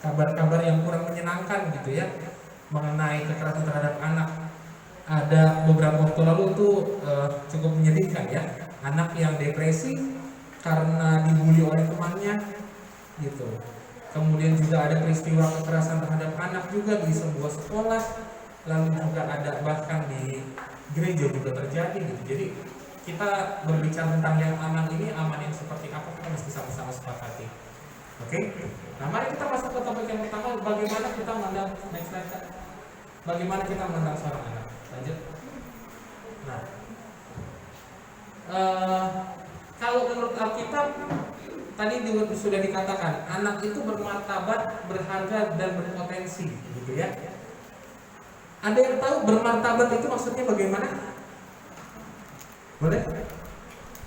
kabar-kabar yang kurang menyenangkan gitu ya mengenai kekerasan terhadap anak. Ada beberapa waktu lalu tuh cukup menyedihkan ya, anak yang depresi karena dibully oleh temannya gitu. Kemudian juga ada peristiwa kekerasan terhadap anak juga di sebuah sekolah, lalu juga ada bahkan di gereja juga terjadi gitu. Jadi kita berbicara tentang yang aman ini, aman yang seperti apa, kita mesti sama-sama sepakati. Oke? Nah, mari kita masuk ke topik yang pertama, bagaimana kita memandang, next slide, Kak. Bagaimana kita memandang seorang anak. Lanjut. Nah, kalau menurut Alkitab tadi sudah dikatakan anak itu bermartabat, berharga dan berpotensi, gitu ya. Ada yang tahu bermartabat itu maksudnya bagaimana? Boleh?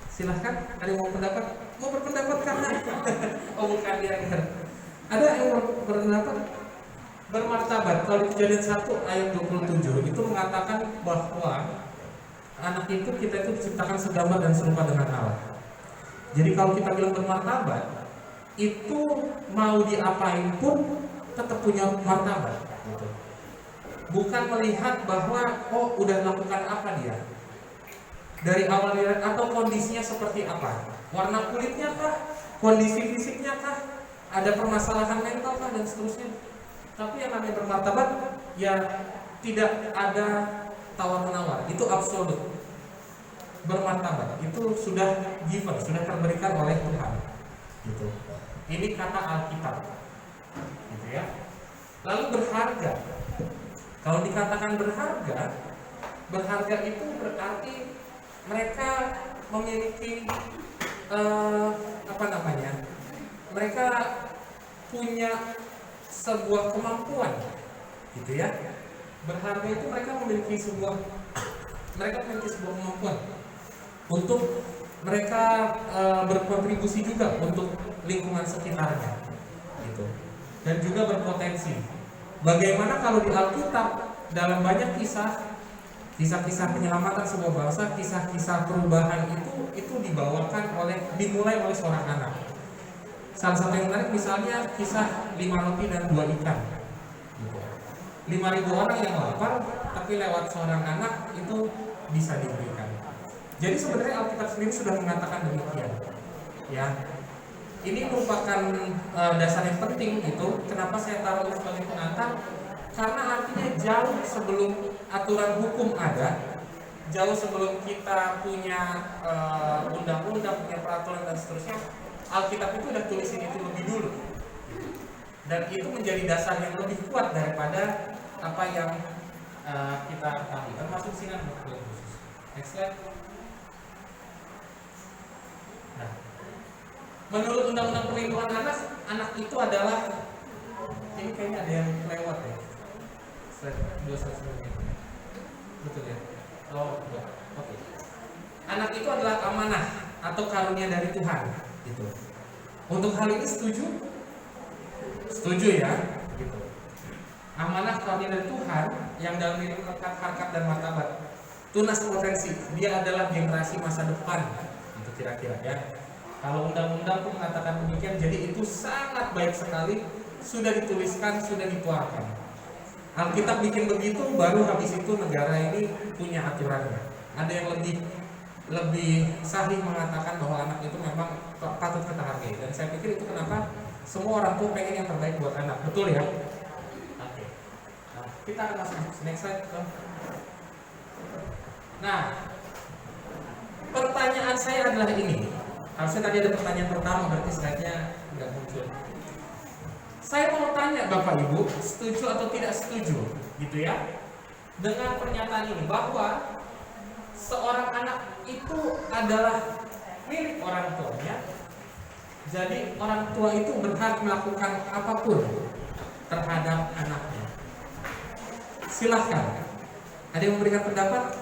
Silahkan. Ada yang mau pendapat? Mau berpendapat karena? Oh bukan dia. Ada yang berpendapat? Bermartabat, kalau di Kejadian 1 ayat 27 itu mengatakan bahwa anak itu kita itu diciptakan segambar dan serupa dengan Allah. Jadi kalau kita bilang bermartabat, itu mau diapain pun tetap punya martabat gitu. Bukan melihat bahwa oh udah lakukan apa dia dari awal dia, atau kondisinya seperti apa, warna kulitnya kah, kondisi fisiknya kah, ada permasalahan mental kah, dan seterusnya. Tapi yang namanya bermartabat ya tidak ada tawar-menawar, itu absolut. Bermartabat itu sudah given, sudah terberikan oleh Tuhan gitu. Ini kata Alkitab gitu ya. Lalu berharga, kalau dikatakan berharga itu berarti mereka memiliki mereka punya sebuah kemampuan gitu ya. Berharga itu mereka memiliki sebuah kemampuan untuk mereka berkontribusi juga untuk lingkungan sekitarnya gitu. Dan juga berpotensi. Bagaimana kalau di Alkitab dalam banyak kisah-kisah penyelamatan sebuah bangsa, kisah-kisah perubahan itu dimulai oleh seorang anak. Salah satu yang menarik misalnya kisah 5 roti dan 2 ikan. 5.000 orang yang lapar, tapi lewat seorang anak itu bisa diberikan. Jadi sebenarnya Alkitab sendiri sudah mengatakan demikian. Ya, ini merupakan dasar yang penting gitu. Kenapa saya taruh sebagai pengantar? Karena artinya jauh sebelum aturan hukum ada, jauh sebelum kita punya undang-undang, punya peraturan dan seterusnya, Alkitab itu udah tulisin itu lebih dulu. Dan itu menjadi dasar yang lebih kuat daripada apa yang kita ketahui. Termasuk sinar khusus. Next slide. Nah, menurut Undang-Undang Perlindungan Anak itu adalah, ini kayaknya ada yang lewat ya. Slide 2 sebelumnya. Betul ya? Oh, enggak. Oke. Anak itu adalah amanah atau karunia dari Tuhan. Gitu. Untuk hal ini setuju ya, gitu. Amanah karunia dari Tuhan yang dalam diri melekat harkat dan martabat, tunas potensi, dia adalah generasi masa depan, itu kira-kira ya. Kalau undang-undang pun mengatakan demikian, jadi itu sangat baik sekali, sudah dituliskan, sudah dituarkan. Alkitab bikin begitu, baru habis itu negara ini punya aturannya. Ada yang lebih sahih mengatakan bahwa anak itu memang patut kita hargai. Dan saya pikir itu kenapa semua orang tua pengen yang terbaik buat anak. Betul ya? Oke. Nah, kita akan masuk next slide. Nah, pertanyaan saya adalah ini. Harusnya tadi ada pertanyaan pertama, berarti slide-nya nggak muncul. Saya mau tanya Bapak Ibu, setuju atau tidak setuju, gitu ya, dengan pernyataan ini bahwa seorang anak itu adalah milik orang tuanya. Jadi orang tua itu berhak melakukan apapun terhadap anaknya. Silahkan. Ada yang memberikan pendapat?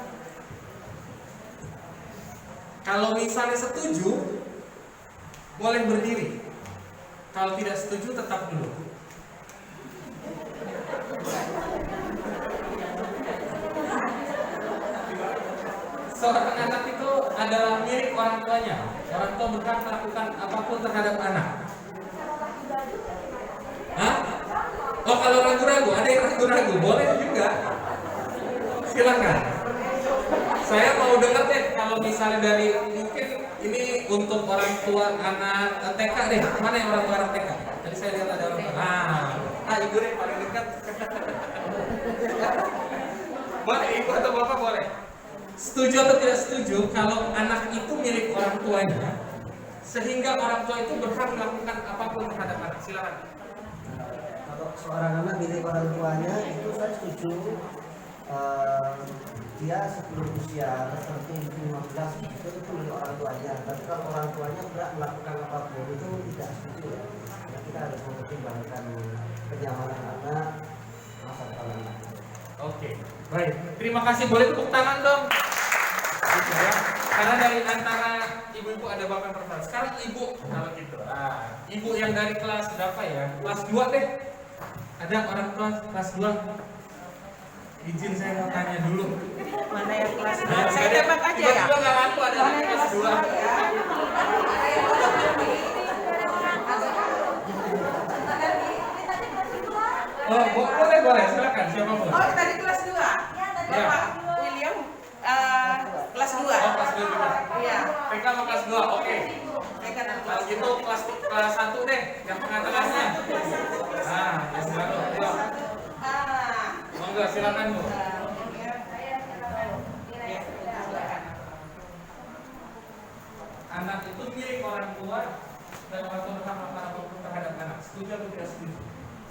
Kalau misalnya setuju, boleh berdiri. Kalau tidak setuju, tetap dulu. Seorang anak itu adalah milik orang tuanya. Orang tua berhak melakukan apapun terhadap anak. Hah? Oh, kalau ragu-ragu, ada yang ragu-ragu, boleh juga. Silakan. Saya mau dengar deh kalau misalnya dari mungkin ini untuk orang tua anak TK deh. Mana yang orang tua anak TK? Tadi saya lihat ada orang tua. Ibu deh paling dekat. Boleh, ibu atau bapak boleh. Setuju atau tidak setuju kalau anak itu milik orang tuanya, sehingga orang tua itu berhak melakukan apapun terhadap anak? Silakan. Kalau seorang anak milik orang tuanya itu saya setuju. Dia sebelum usia seperti 15 itu milik orang tuanya. Tapi kalau orang tuanya berat melakukan apapun itu tidak setuju. Karena kita harus mempertimbangkan kenyamanan anak, masa depan anak. Oke, baik. Terima kasih. Boleh tepuk tangan dong. Gitu ya. Karena dari antara ibu-ibu ada bapak yang pertama. Sekarang ibu kalau gitu. Ibu yang dari kelas berapa ya? Kelas 2 deh. Ada orang tua kelas 2? Izin saya mau tanya dulu. Mana yang kelas 2? Saya dapat aja ya. Tiba-tiba nggak ngaku ada yang kelas 2. Oh, boleh, silakan siapapun. Oh, tadi kelas 2. Bapak William kelas 2. Oh, kelas 2 juga. Iya. PK sama kelas 2. Oke. Kalau gitu kelas 1 deh, yang tengah-tengahnya. Yang baru. Ayo. Monggo silakan, Bu. Anak itu milik orang tua dan orang tua berhak melakukan apapun terhadap anak. Setuju atau tidak setuju?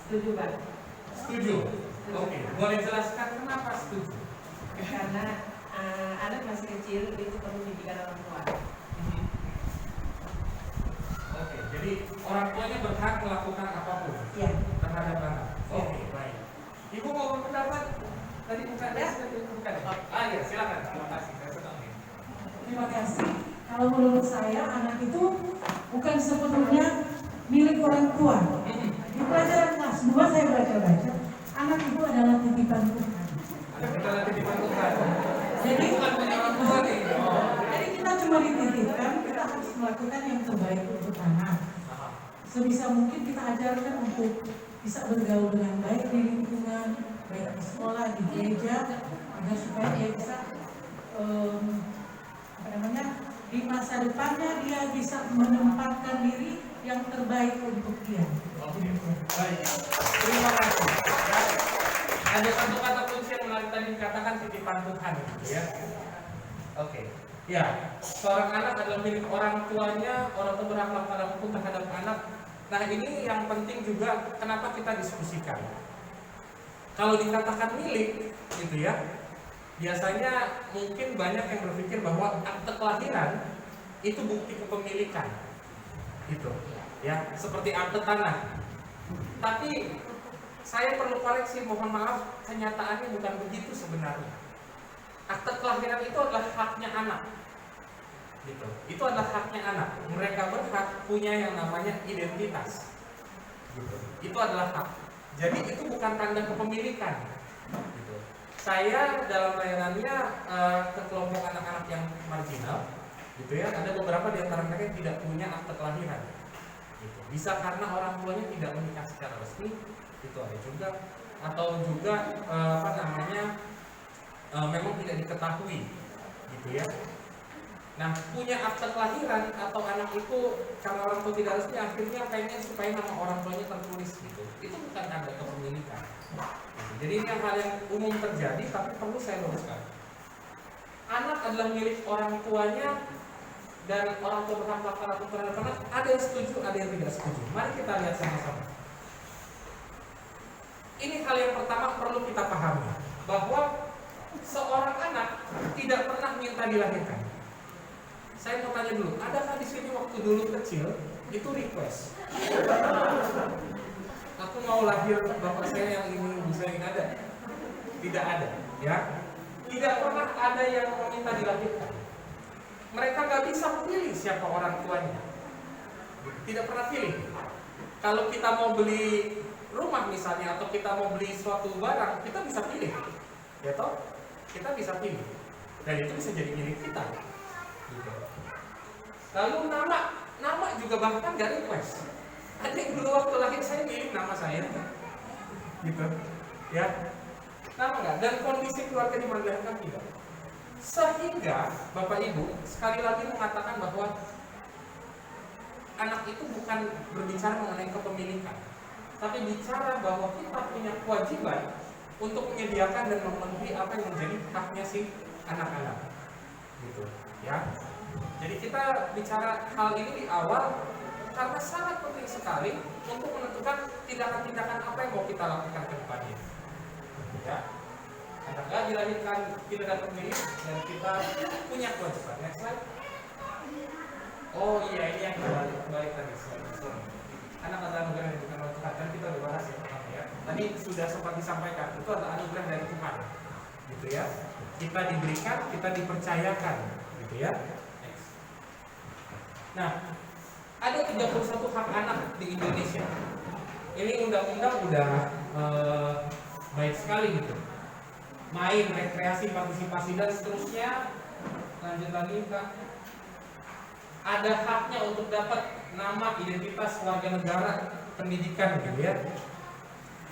Setuju, Pak. Setuju. Oke. Boleh jelaskan kenapa setuju? Karena anak masih kecil itu perlu didikan orang tua. Oke. Jadi orang tuanya berhak melakukan apapun Iya. terhadap anak. Oke, baik. Ibu mau berpendapat? Tadi bukan ya? Bukan. Ya, silakan. Terima kasih. Saya senang. Terima kasih. Kalau menurut saya anak itu bukan sepenuhnya milik orang tua. Di pelajaran kelas 2 saya baca-baca, anak itu adalah titipan Tuhan. Anak adalah titipan Tuhan. Jadi bukan punya orang tua nih. Jadi kita cuma dititipkan, kita harus melakukan yang terbaik untuk anak. Sebisa mungkin kita ajarkan untuk bisa bergaul dengan baik di lingkungan, baik di sekolah, di gereja, agar supaya dia bisa di masa depannya dia bisa menempatkan diri yang terbaik untuk dia. Oke, baik. Terima kasih. Ya. Ada satu kata kunci yang menarik tadi dikatakan titipan Tuhan, gitu ya. Oke. Ya, seorang anak adalah milik orang tuanya, orang tua berhak melakukan apapun terhadap anak. Nah, ini yang penting juga kenapa kita diskusikan. Kalau dikatakan milik, gitu ya. Biasanya mungkin banyak yang berpikir bahwa akte kelahiran itu bukti kepemilikan, gitu, ya, seperti akte tanah. Tapi saya perlu koreksi, mohon maaf, kenyataannya bukan begitu sebenarnya. Akte kelahiran itu adalah haknya anak, gitu. Itu adalah haknya anak. Mereka berhak punya yang namanya identitas, gitu. Itu adalah hak. Jadi itu bukan tanda kepemilikan. Gitu. Saya dalam layanannya ke kelompok anak-anak yang marginal, gitu ya. Ada beberapa di antara mereka yang tidak punya akte kelahiran. Gitu. Bisa karena orang tuanya tidak menikah secara resmi, itu ada juga, atau juga memang tidak diketahui, gitu ya. Nah, punya akte kelahiran atau anak itu karena orang tua tidak resmi akhirnya pengen supaya nama orang tuanya tertulis, gitu. Itu bukan tanda kepemilikan. Jadi ini hal yang umum terjadi, tapi perlu saya luruskan. Anak adalah milik orang tuanya dan orang tua berhak melakukan apapun terhadap anak. Ada yang setuju, ada yang tidak setuju. Mari kita lihat sama-sama. Ini hal yang pertama perlu kita pahami, bahwa seorang anak tidak pernah minta dilahirkan. Saya mau tanya dulu, adakah di sini waktu dulu kecil itu request? Aku mau lahir bapak saya yang ini, ibu saya yang ada. Tidak ada, ya. Tidak pernah ada yang meminta dilahirkan. Mereka gak bisa pilih siapa orang tuanya. Tidak pernah pilih. Kalau kita mau beli rumah misalnya, atau kita mau beli suatu barang, kita bisa pilih, ya toh? Kita bisa pilih, dan itu bisa jadi milik kita. Gitu. Lalu nama juga bahkan gak request. Ada yang dulu waktu lahir saya milih nama saya, gitu, ya. Tahu nggak? Dan kondisi keluarga di Mandalika tidak. Sehingga Bapak Ibu sekali lagi mengatakan bahwa anak itu bukan berbicara mengenai kepemilikan, tapi bicara bahwa kita punya kewajiban untuk menyediakan dan memenuhi apa yang menjadi haknya si anak-anak, gitu, ya. Jadi kita bicara hal ini di awal karena sangat penting sekali untuk menentukan tindakan-tindakan apa yang mau kita lakukan ke depannya. Ya, anak dilahirkan tidak dapat memilih dan kita punya kewajiban. Next slide. Oh iya, ini yang kembali tadi. Anak adalah anugerah yang bukan oleh Tuhan, kan kita udah bahas ya. Tadi sudah sempat disampaikan, itu adalah anugerah dari Tuhan, gitu ya. Kita diberikan, kita dipercayakan, gitu ya. Next. Nah, ada 31 hak anak di Indonesia. Ini undang-undang udah baik sekali gitu. Main, rekreasi, partisipasi dan seterusnya. Lanjut lagi Kak. Ada haknya untuk dapat nama, identitas, warga negara, pendidikan gitu ya.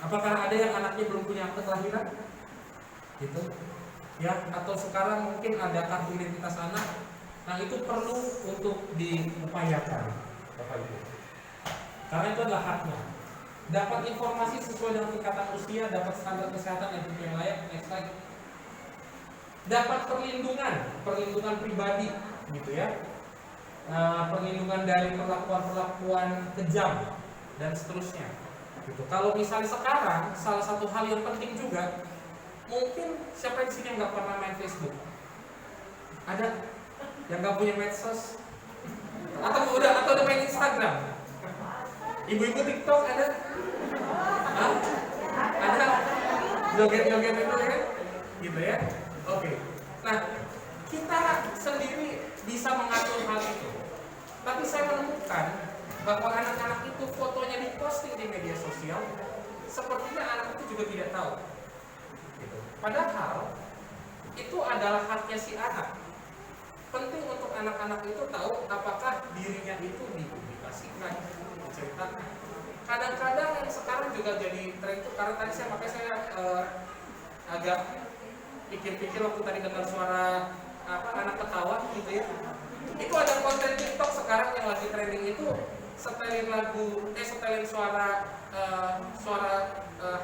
Apakah ada yang anaknya belum punya akte kelahiran? Gitu. Ya, atau sekarang mungkin ada kartu identitas anak. Nah, itu perlu untuk diupayakan, Bapak Ibu. Karena itu adalah haknya. Dapat informasi sesuai dengan tingkatan usia, dapat standar kesehatan yang layak. Next slide. Dapat perlindungan pribadi, gitu ya. Perlindungan dari perlakuan kejam dan seterusnya. Gitu. Kalau misalnya sekarang salah satu hal yang penting juga, mungkin siapa di sini yang nggak pernah main Facebook? Ada yang nggak punya medsos? Atau udah main Instagram? Ibu-ibu TikTok ada? Hah? Ada? Joget-joget itu ya? Gitu ya? Oke. Nah, kita sendiri bisa mengatur hal itu. Tapi saya menemukan bahwa anak-anak itu fotonya diposting di media sosial, sepertinya anak itu juga tidak tahu. Gitu. Padahal itu adalah haknya si anak. Penting untuk anak-anak itu tahu apakah dirinya itu dipublikasikan, diceritakan. Kadang-kadang yang sekarang juga jadi tren itu, karena tadi saya agak pikir-pikir waktu tadi dengar suara anak ketawa gitu ya. Itu ada konten TikTok sekarang yang lagi trending itu setelin suara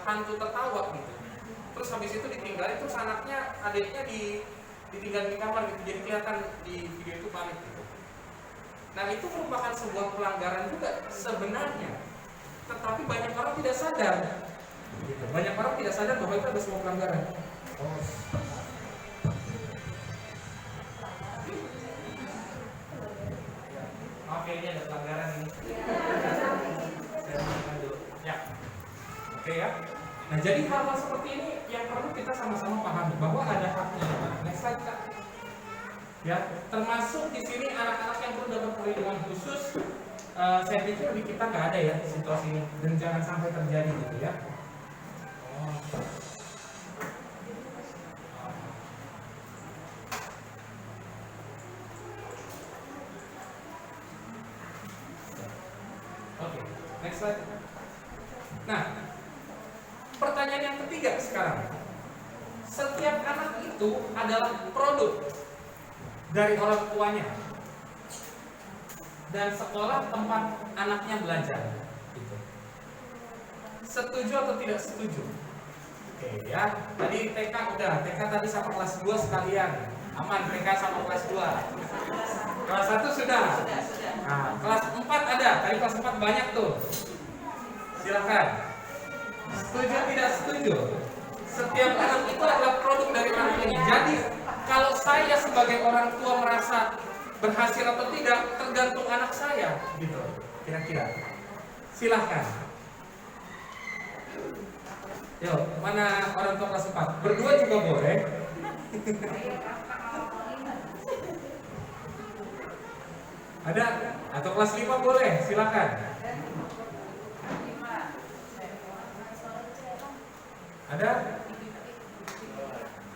hantu tertawa gitu. Terus habis itu ditinggalin, terus adiknya ditinggal di kamar gitu, jadi kelihatan di video itu panik gitu. Nah, itu merupakan sebuah pelanggaran juga sebenarnya, tetapi banyak orang tidak sadar gitu. Banyak orang tidak sadar bahwa itu ada sebuah pelanggaran. Oke, ini ada pelanggaran ini. Saya lanjutkan dulu. Ya. Oke ya. Nah, jadi hal-hal seperti ini yang perlu kita sama-sama pahami bahwa ada haknya. Next slide, Kak. Ya, termasuk di sini anak-anak yang perlu dapat perlindungan khusus. Saya pikir di kita nggak ada ya situasi ini, dan jangan sampai terjadi gitu ya. Oke, next slide. Nah, pertanyaan yang ketiga sekarang. Setiap anak itu adalah produk dari orang tuanya dan sekolah tempat anaknya belajar. Gitu. Setuju atau tidak setuju? Oke ya, tadi TK udah, TK tadi sama kelas 2 sekalian. Aman, TK sama kelas 2. Kelas 1 sudah. Nah, kelas 4 ada, tadi kelas 4 banyak tuh. Silakan. Setuju tidak setuju? Setiap anak itu adalah produk dari orang tuanya. Jadi kalau saya sebagai orang tua merasa berhasil atau tidak tergantung anak saya, gitu. Kira-kira. Silahkan. Yo, mana orang tua kelas 4? Berdua juga boleh. Ada? Atau kelas 5 boleh, silakan. Ada?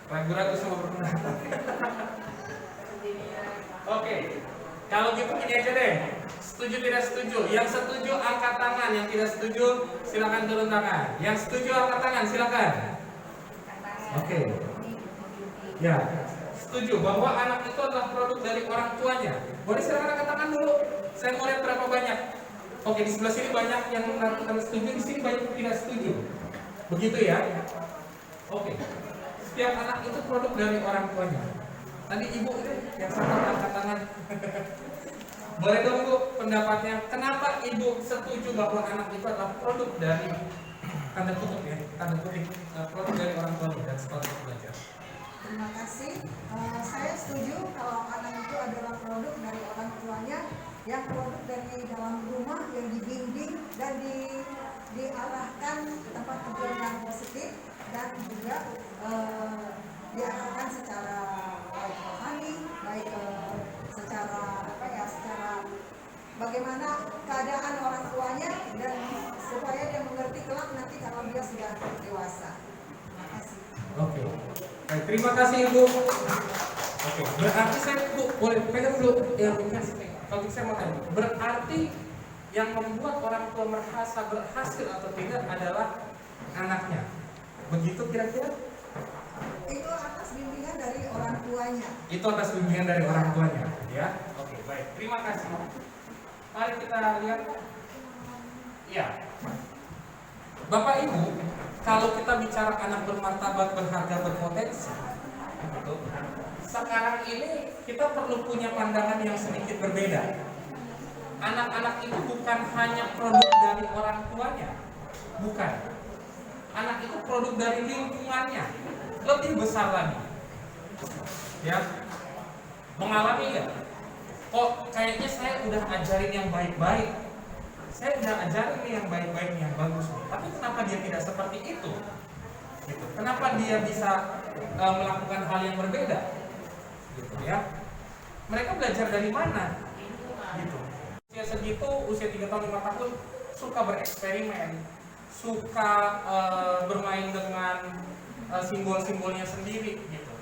Ragu-ragu sama berpendapat. Oke, kalau gitu gini aja deh. Setuju tidak setuju? Yang setuju angkat tangan, yang tidak setuju silakan turun tangan. Yang setuju angkat tangan, silakan. Oke. Ya, setuju bahwa anak itu adalah produk dari orang tuanya. Boleh silakan angkat tangan dulu. Saya mau lihat berapa banyak. Oke, di sebelah sini banyak yang mengatakan setuju, di sini banyak yang tidak setuju. Begitu ya? Oke. Setiap anak itu produk dari orang tuanya. Tadi ibu ini yang sangat angkat tangan. Boleh dong Bu pendapatnya, kenapa ibu setuju bahwa anak itu adalah produk dari tanda kutip ya, tanda kutip produk dari orang tuanya dan sekolah belajar. Terima kasih. Saya setuju kalau anak itu adalah produk dari orang tuanya, yang produk dari dalam rumah, yang dibimbing dan diarahkan tempat tujuan yang positif, dan juga diarahkan secara baik rohani, baik secara secara bagaimana keadaan orang tuanya, dan supaya dia mengerti kelak nanti kalau dia sudah dewasa. Terima kasih. Oke. Baik, terima kasih Ibu. Oke, berarti saya Bu, boleh pegang dulu yang kalau saya mau tanya. Berarti yang membuat orang tua merasa berhasil atau tidak adalah anaknya. Begitu kira-kira? Itu atas bimbingan dari orang tuanya. Itu atas bimbingan dari orang tuanya, ya. Oke, baik. Terima kasih. Mari kita lihat. Ya. Bapak Ibu, kalau kita bicara anak bermartabat, berharga, berpotensi, gitu, sekarang ini kita perlu punya pandangan yang sedikit berbeda. Anak-anak itu bukan hanya produk dari orang tuanya, bukan. Anak itu produk dari lingkungannya, lebih besar lagi. Ya, mengalami nggak? Kok kayaknya saya udah ajarin yang baik-baik, saya udah ajarin nih yang baik-baik, yang bagus, tapi kenapa dia tidak seperti itu? Gitu. Kenapa dia bisa melakukan hal yang berbeda? Gitu ya. Mereka belajar dari mana? Gitu. Usia segitu, usia 3 tahun 5 tahun, suka bereksperimen, suka bermain dengan simbol-simbolnya sendiri gitu.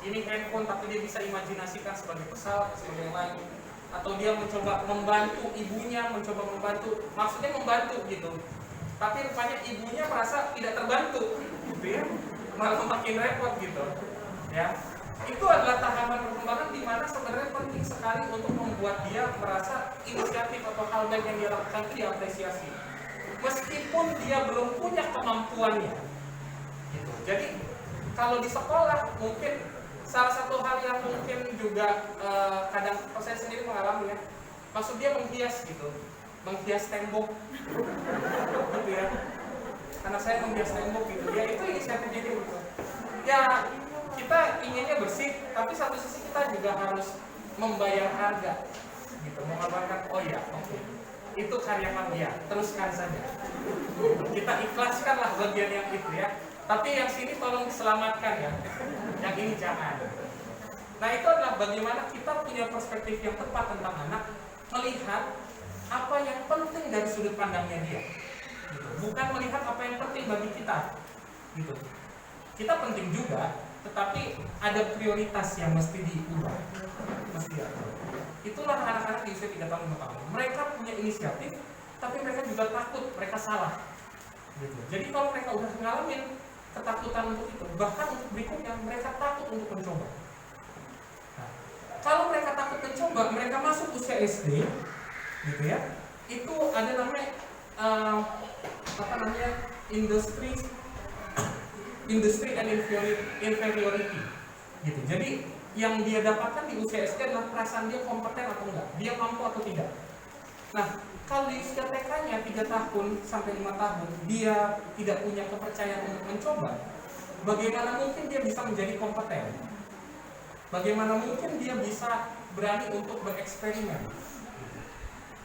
Ini handphone tapi dia bisa imajinasikan sebagai pesawat, sebagai yang lain. Atau dia mencoba membantu ibunya, maksudnya membantu gitu. Tapi rupanya ibunya merasa tidak terbantu, gitu ya, malah makin repot gitu, ya. Itu adalah tahapan perkembangan di mana sebenarnya penting sekali untuk membuat dia merasa inisiatif atau hal baik yang dia lakukan itu diapresiasi, meskipun dia belum punya kemampuannya. Gitu. Jadi kalau di sekolah mungkin salah satu hal yang mungkin juga kadang saya sendiri mengalami ya, maksud dia menghias gitu, menghias tembok gitu ya, karena saya menghias tembok gitu ya, itu inisiatifnya gitu ya. Kita inginnya bersih, tapi satu sisi kita juga harus membayar harga gitu, mengorbankan. Oh ya, oke, itu karyawan dia, teruskan saja, kita ikhlaskanlah bagian yang itu ya, tapi yang sini tolong diselamatkan ya, yang ini jangan. Nah, itu adalah bagaimana kita punya perspektif yang tepat tentang anak, melihat apa yang penting dari sudut pandangnya dia gitu. Bukan melihat apa yang penting bagi kita gitu. Kita penting juga, tetapi ada prioritas yang mesti diubah, mesti diatur. Itulah anak-anak di usia 3 tahun 5 tahun. Mereka punya inisiatif, tapi mereka juga takut mereka salah gitu. Jadi kalau mereka udah ngalamin ketakutan untuk itu, bahkan untuk berikutnya mereka takut untuk mencoba. Nah, kalau mereka takut mencoba, mereka masuk usia SD gitu ya, itu ada namanya industry and inferiority gitu. Jadi yang dia dapatkan di usia SD adalah perasaan dia kompeten atau enggak, dia mampu atau tidak. Nah, kalau di usia TK-nya 3 tahun sampai 5 tahun dia tidak punya kepercayaan untuk mencoba, bagaimana mungkin dia bisa menjadi kompeten? Bagaimana mungkin dia bisa berani untuk bereksperimen?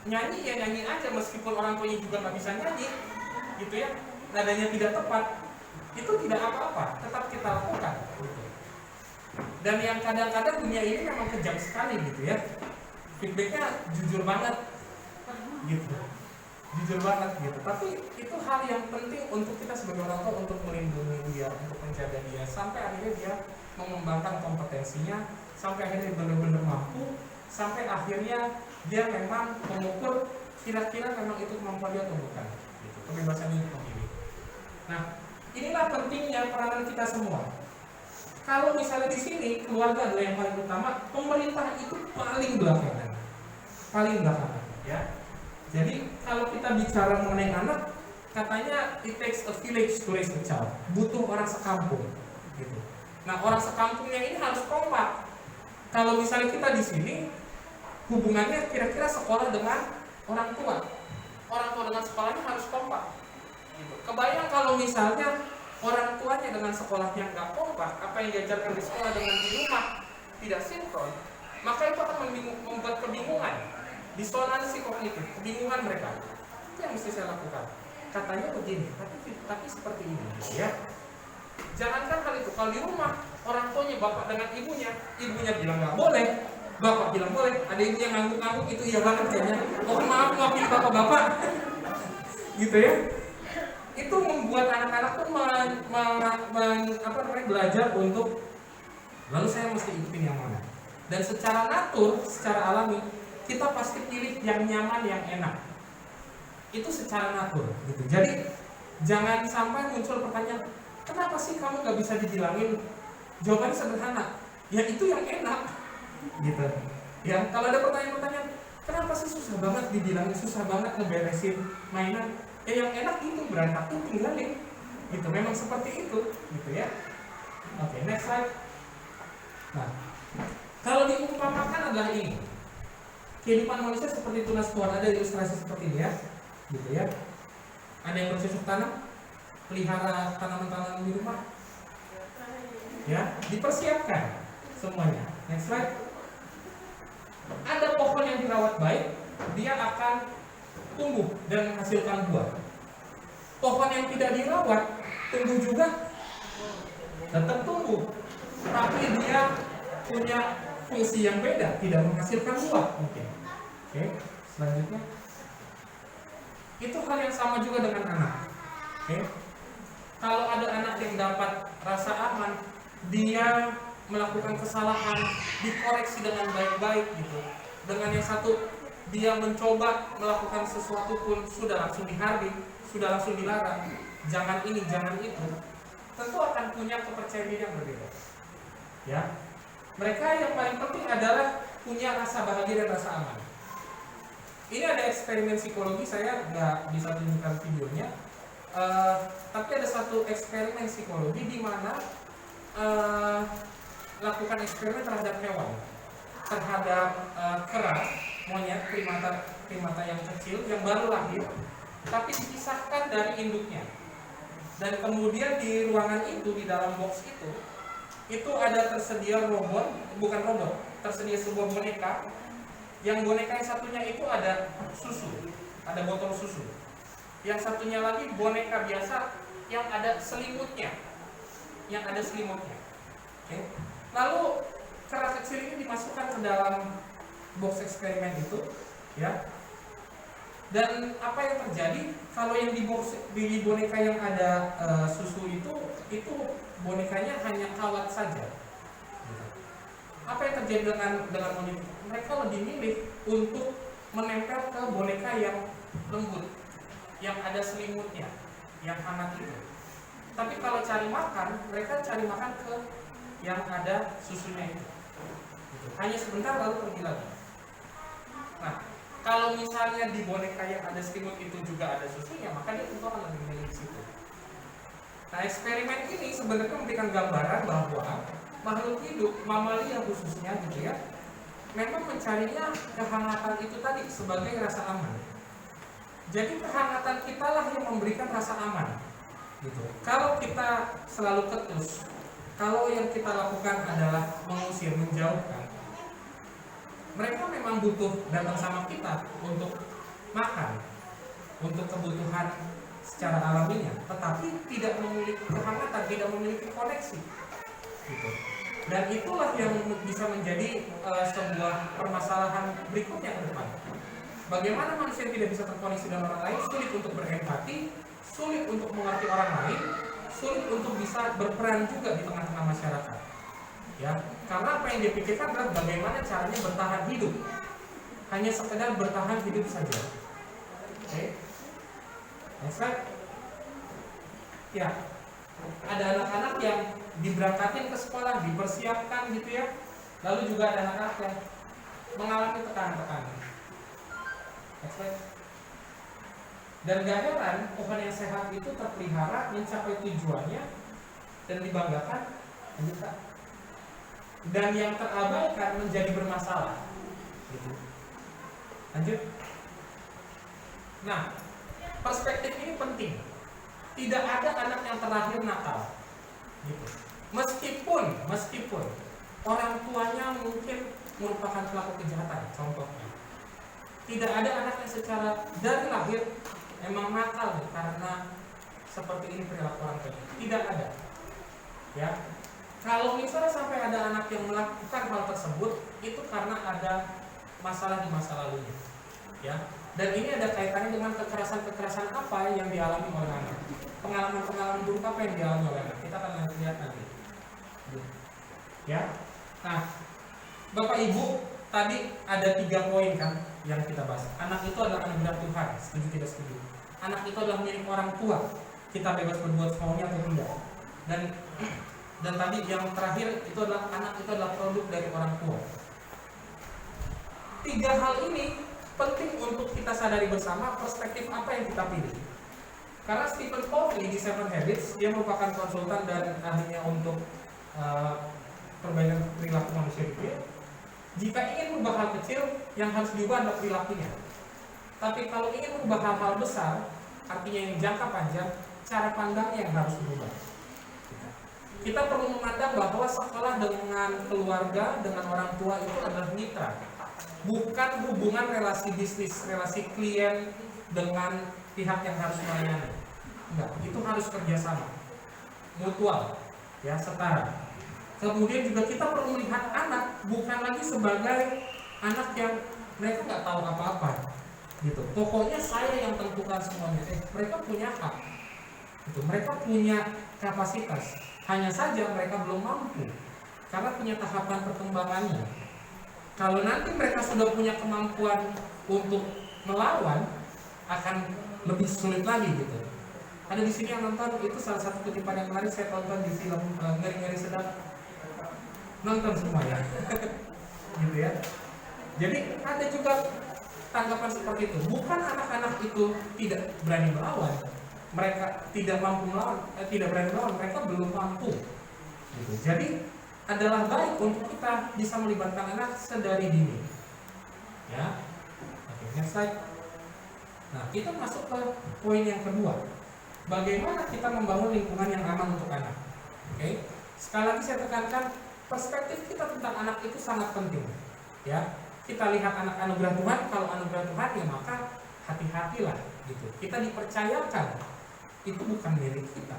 Nyanyi ya nyanyi aja, meskipun orang tuanya juga nggak bisa nyanyi gitu ya, nadanya tidak tepat, itu tidak apa-apa, tetap kita lakukan gitu. Dan yang kadang-kadang dunia ini memang kejam sekali gitu ya, feedbacknya jujur banget gitu, jujur banget gitu. Tapi itu hal yang penting untuk kita sebagai orang tua, untuk melindungi dia, untuk menjaga dia, sampai akhirnya dia mengembangkan kompetensinya, sampai akhirnya benar-benar mampu, sampai akhirnya dia memang mengukur kira-kira memang itu kemampuan dia atau bukan, gitu. Kebebasan untuk memilih. Nah, inilah pentingnya peranan kita semua. Kalau misalnya di sini keluarga adalah yang paling utama, pemerintah itu paling belakangan, ya. Jadi kalau kita bicara mengenai anak, katanya it takes a village to raise a child, butuh orang sekampung, gitu. Nah, orang sekampungnya ini harus kompak. Kalau misalnya kita di sini, hubungannya kira-kira sekolah dengan orang tua dengan sekolahnya harus kompak. Gitu. Kebayang kalau misalnya orang tuanya dengan sekolahnya nggak kompak, apa yang diajarkan di sekolah dengan di rumah tidak sinkron, maka itu akan membuat kebingungan, disonansi kognitif, kebingungan mereka. Itu yang mesti saya lakukan. Katanya begini, tapi seperti ini, gitu ya. Jangankan hal itu, kalau di rumah orang tuanya bapak dengan ibunya bilang nggak boleh, bapak bilang boleh, ada ibu yang ngangguk-ngangguk, itu iya banget kayaknya. Oh maaf, maafin bapak-bapak, gitu ya. Itu membuat anak-anak tuh belajar untuk lalu saya mesti ikutin yang mana. Dan secara natur, secara alami, kita pasti pilih yang nyaman, yang enak. Itu secara natur, gitu. Jadi jangan sampai muncul pertanyaan, kenapa sih kamu nggak bisa dibilangin? Jawabannya sederhana, ya itu yang enak, gitu. Ya kalau ada pertanyaan-pertanyaan, kenapa sih susah banget dibilangin, susah banget ngeberesin mainan? Ya yang enak itu berantakan tinggalin, gitu. Memang seperti itu, gitu ya. Oke, next slide. Nah, kalau diumpamakan adalah ini, kehidupan manusia seperti tunas Tuhan, ada ilustrasi seperti ini ya, gitu ya. Ada yang bercocok tanam, pelihara tanaman-tanaman di rumah, ya, dipersiapkan semuanya. Next slide. Ada pohon yang dirawat baik, dia akan tumbuh dan menghasilkan buah. Pohon yang tidak dirawat, tumbuh juga, tetap tumbuh, tapi dia punya fungsi yang beda, tidak menghasilkan buah mungkin. Oke, selanjutnya. Itu hal yang sama juga dengan anak. Oke. Kalau ada anak yang dapat rasa aman, dia melakukan kesalahan, dikoreksi dengan baik-baik gitu. Dengan yang satu, dia mencoba melakukan sesuatu pun sudah langsung dihardik, sudah langsung dilarang, jangan ini, jangan itu, tentu akan punya kepercayaan diri yang berbeda. Ya, mereka yang paling penting adalah punya rasa bahagia dan rasa aman. Ini ada eksperimen psikologi, saya nggak bisa tunjukkan videonya, tapi ada satu eksperimen psikologi di mana lakukan eksperimen terhadap hewan, terhadap kera, monyet, primata yang kecil yang baru lahir, tapi dipisahkan dari induknya. Dan kemudian di ruangan itu, di dalam box itu ada tersedia tersedia sebuah boneka. Yang boneka yang satunya itu ada susu, ada botol susu. Yang satunya lagi boneka biasa yang ada selimutnya, Oke. Lalu kera kecil ini dimasukkan ke dalam box eksperimen itu, ya. Dan apa yang terjadi kalau yang di boneka yang ada susu itu bonekanya hanya kawat saja. Apa yang terjadi dengan monyet? Mereka lebih milih untuk menempel ke boneka yang lembut, yang ada selimutnya, yang hangat itu. Tapi kalau cari makan, mereka cari makan ke yang ada susunya itu. Hanya sebentar lalu pergi lagi. Nah, kalau misalnya di boneka yang ada selimut itu juga ada susunya, maka dia tentu akan lebih milih di situ. Nah, eksperimen ini sebenarnya memberikan gambaran bahwa makhluk hidup, mamalia khususnya gitu ya, memang mencarinya kehangatan itu tadi sebagai rasa aman. Jadi kehangatan kita lah yang memberikan rasa aman, gitu. Kalau kita selalu ketus, kalau yang kita lakukan adalah mengusir, menjauhkan, mereka memang butuh datang sama kita untuk makan, untuk kebutuhan secara alaminya, tetapi tidak memiliki kehangatan, tidak memiliki koneksi, gitu. Dan itulah yang bisa menjadi sebuah permasalahan berikutnya ke depan. Bagaimana manusia tidak bisa terkoneksi dengan orang lain, sulit untuk berempati, sulit untuk mengerti orang lain, sulit untuk bisa berperan juga di tengah-tengah masyarakat. Ya, karena apa yang dia pikirkan adalah bagaimana caranya bertahan hidup. hanya sekedar bertahan hidup saja. Oke. Next slide. Ya, ada anak-anak yang diberangkatin ke sekolah, dipersiapkan gitu ya. Lalu juga ada anak-anak yang mengalami tekanan-tekanan. Next slide. Dan gak heran pohon yang sehat itu terpelihara, mencapai tujuannya dan dibanggakan. Lanjut, Kak. Dan yang terabaikan menjadi bermasalah. Gitu. Lanjut. Nah, perspektif ini penting. Tidak ada anak yang terlahir nakal. Gitu. Meskipun orang tuanya mungkin merupakan pelaku kejahatan, contohnya. Tidak ada anak yang secara dari lahir emang nakal karena seperti ini perilaku orang tua. Tidak ada. Ya. Kalau misalnya sampai ada anak yang melakukan hal tersebut, itu karena ada masalah di masa lalunya. Ya. Dan ini ada kaitannya dengan kekerasan-kekerasan apa yang dialami oleh anak. Pengalaman-pengalaman buruk apa yang dialami oleh anak. Kita akan lihat nanti. Ya. Nah, Bapak Ibu, tadi ada 3 poin kan yang kita bahas. Anak itu adalah anugerah Tuhan, setuju tidak setuju? Anak itu adalah milik orang tua. Kita bebas berbuat semaunya atau tidak. Dan tadi yang terakhir itu adalah anak itu adalah produk dari orang tua. 3 hal ini penting untuk kita sadari bersama perspektif apa yang kita pilih. Karena Stephen Covey di Seven Habits, dia merupakan konsultan dan ahlinya untuk perbaikan perilaku manusia itu. Jika ingin merubah hal kecil, yang harus diubah adalah perilakunya. Tapi kalau ingin merubah hal-hal besar, artinya yang jangka panjang, cara pandangnya yang harus berubah. Kita perlu memandang bahwa sekolah dengan keluarga, dengan orang tua itu adalah mitra. Bukan hubungan relasi bisnis, relasi klien dengan pihak yang harus melayani. Enggak, itu harus kerjasama, mutual, ya, setara. Kemudian juga kita perlu melihat anak bukan lagi sebagai anak yang mereka nggak tahu apa-apa, gitu. Pokoknya saya yang tentukan semuanya. Mereka punya hak, gitu. Mereka punya kapasitas. Hanya saja mereka belum mampu karena punya tahapan perkembangannya. Kalau nanti mereka sudah punya kemampuan untuk melawan, akan lebih sulit lagi gitu. Ada di sini yang nonton, itu salah satu kutipan yang menarik saya tonton di film Ngeri-Ngeri Sedap. Nonton semua ya. Gitu ya. Jadi ada juga tanggapan seperti itu. Bukan anak-anak itu tidak berani melawan, mereka tidak mampu melawan, tidak berani melawan, mereka belum mampu. Gitu. Jadi adalah baik untuk kita bisa melibatkan anak sedari dini. Ya. Oke, next slide. Nah, kita masuk ke poin yang kedua. Bagaimana kita membangun lingkungan yang aman untuk anak? Oke. Sekali lagi saya tekankan, perspektif kita tentang anak itu sangat penting. Ya. Kita lihat anak anugerah Tuhan, kalau anugerah Tuhan ya maka hati-hatilah gitu. Kita dipercayakan. Itu bukan milik kita.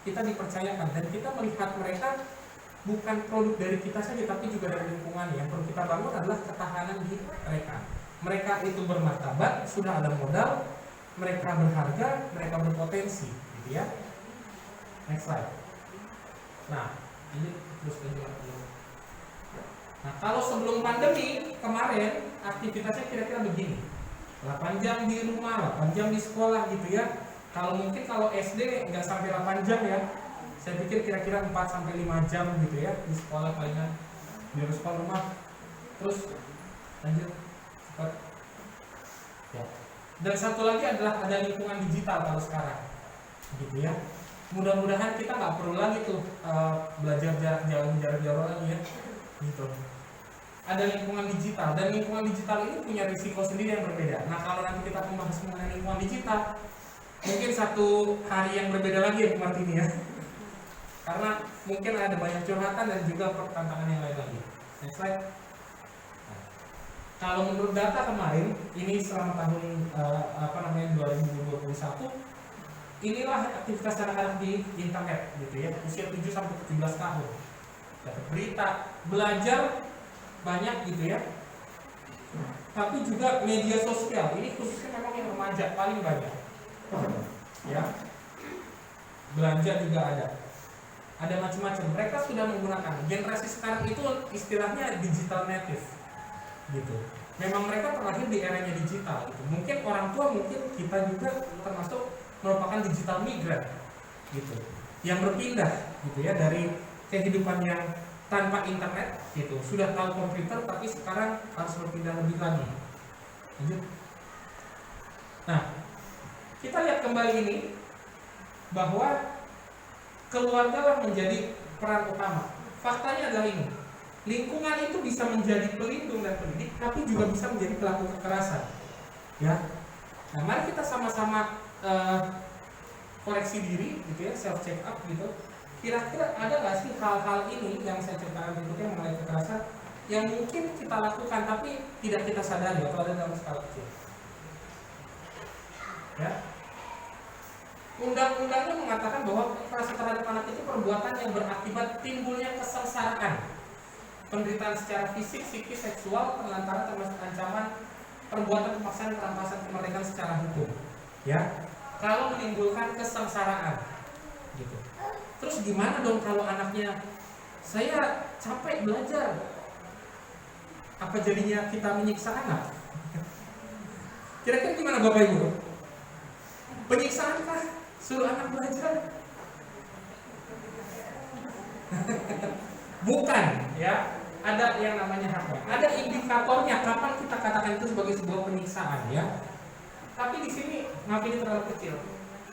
Kita dipercayakan dan kita melihat mereka bukan produk dari kita saja, tapi juga dari lingkungan. Yang perlu kita bangun adalah ketahanan di mereka. Mereka itu bermartabat, sudah ada modal, mereka berharga, mereka berpotensi, gitu ya. Next slide. Nah, ini terus lanjut. Nah, kalau sebelum pandemi kemarin aktivitasnya kira-kira begini. 8 jam di rumah, 8 jam di sekolah, gitu ya. Kalau mungkin kalau SD nggak sampai 8 jam ya. Saya pikir kira-kira 4-5 jam gitu ya di sekolah palingan, di sekolah rumah. Terus lanjut cepat. Ya. Dan satu lagi adalah ada lingkungan digital kalau sekarang, gitu ya. Mudah-mudahan kita nggak perlu lagi tuh belajar jarak jauh lagi ya, gitu. Ada lingkungan digital dan lingkungan digital ini punya risiko sendiri yang berbeda. Nah, kalau nanti kita membahas mengenai lingkungan digital, mungkin satu hari yang berbeda lagi ya Bu Martini ya. Karena mungkin ada banyak curhatan dan juga tantangan yang lain lagi. Next slide. Nah, kalau menurut data kemarin, ini selama tahun 2021, inilah aktivitas anak-anak di internet, gitu ya, usia 7-17 tahun. Dapat berita, belajar banyak, gitu ya. Tapi juga media sosial, ini khususnya memang yang remaja paling banyak. Ya, belanja juga ada macam-macam. Mereka sudah menggunakan generasi sekarang itu istilahnya digital native, gitu. memang mereka terlahir di eranya digital gitu. Mungkin orang tua, mungkin kita juga termasuk merupakan digital migran gitu, yang berpindah gitu ya dari kehidupan yang tanpa internet gitu, sudah tahu komputer tapi sekarang harus berpindah lebih lagi. Lanjut. Nah, kita lihat kembali ini bahwa keluarga lah menjadi peran utama. Faktanya adalah ini, lingkungan itu bisa menjadi pelindung dan pendidik, tapi juga bisa menjadi pelaku kekerasan. Ya, nah mari kita sama-sama koreksi diri, gitu ya, self check up gitu. Kira-kira ada nggak sih hal-hal ini yang saya ceritakan berikutnya mengenai kekerasan yang mungkin kita lakukan tapi tidak kita sadari atau ada dalam skala kecil? Ya, undang-undangnya mengatakan bahwa kekerasan terhadap anak itu perbuatan yang berakibat timbulnya kesengsaraan, penderitaan secara fisik, psikis, seksual, penelantaran termasuk ancaman, perbuatan pemaksaan, perampasan kemerdekaan secara hukum. Ya, kalau menimbulkan kesengsaraan, gitu. Terus gimana dong kalau anaknya, saya capek belajar, apa jadinya kita menyiksa anak? Kira-kira gimana Bapak Ibu? Penyiksaan kah? Suruh anak belajar? Bukan, ya. Ada yang namanya haknya. Ada indikatornya kapan kita katakan itu sebagai sebuah penyiksaan, ya. Tapi di sini maaf ini terlalu kecil.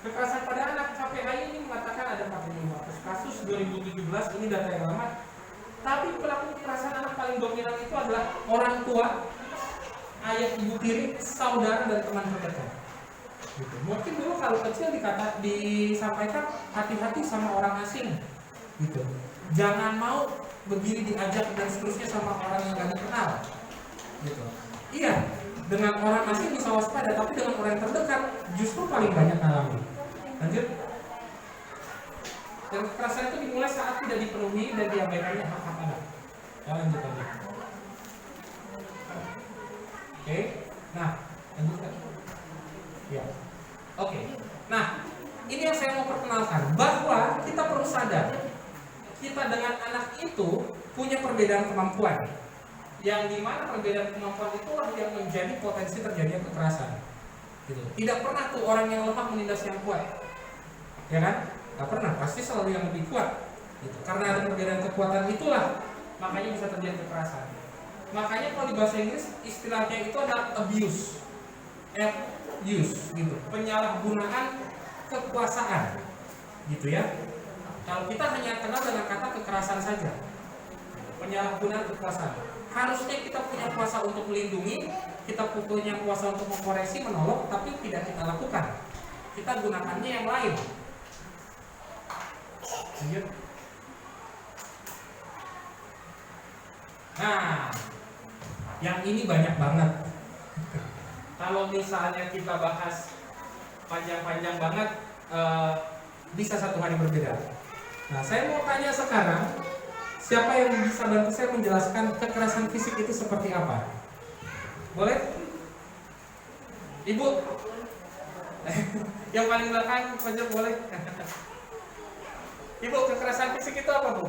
Kekerasan pada anak KPAI ini mengatakan ada 4.500 kasus 2017, ini data yang lama. Tapi pelaku kekerasan anak paling dominan itu adalah orang tua, ayah, ibu tiri, saudara dan teman terdekat. Gitu. Mungkin dulu kalau kecil disampaikan hati-hati sama orang asing, gitu. Jangan mau berdiri diajak dan seterusnya sama orang yang gak dikenal, gitu. Iya, dengan orang asing bisa waspada, tapi dengan orang yang terdekat justru paling banyak alami. Lanjut. Dan kekerasan itu dimulai saat tidak dipenuhi dan diabaikannya hak-hak anak. Ya, lanjut lagi. Oke. Nah, lanjutkan. Ya. Oke. Nah, ini yang saya mau perkenalkan, bahwa kita perlu sadar kita dengan anak itu punya perbedaan kemampuan, yang dimana perbedaan kemampuan itulah yang menjadi potensi terjadinya kekerasan. Gitu. Tidak pernah tuh orang yang lemah menindas yang kuat, ya kan? Gak pernah, pasti selalu yang lebih kuat. Gitu. Karena ada perbedaan kekuatan itulah makanya bisa terjadi kekerasan. Makanya kalau di bahasa Inggris istilahnya itu adalah abuse, gitu, penyalahgunaan kekuasaan, gitu ya. Kalau kita hanya kenal dengan kata kekerasan saja, penyalahgunaan kekuasaan. Harusnya kita punya kuasa untuk melindungi, kita punya kuasa untuk mengkoreksi, menolong, tapi tidak kita lakukan. Kita gunakannya yang lain. Nah, yang ini banyak banget. Kalau misalnya kita bahas panjang-panjang banget, bisa satu hari berbeda. Nah, saya mau tanya sekarang, siapa yang bisa bantu saya menjelaskan kekerasan fisik itu seperti apa? Boleh? Ibu? Yang paling belakang, Fajar boleh? Ibu, kekerasan fisik itu apa, Bu?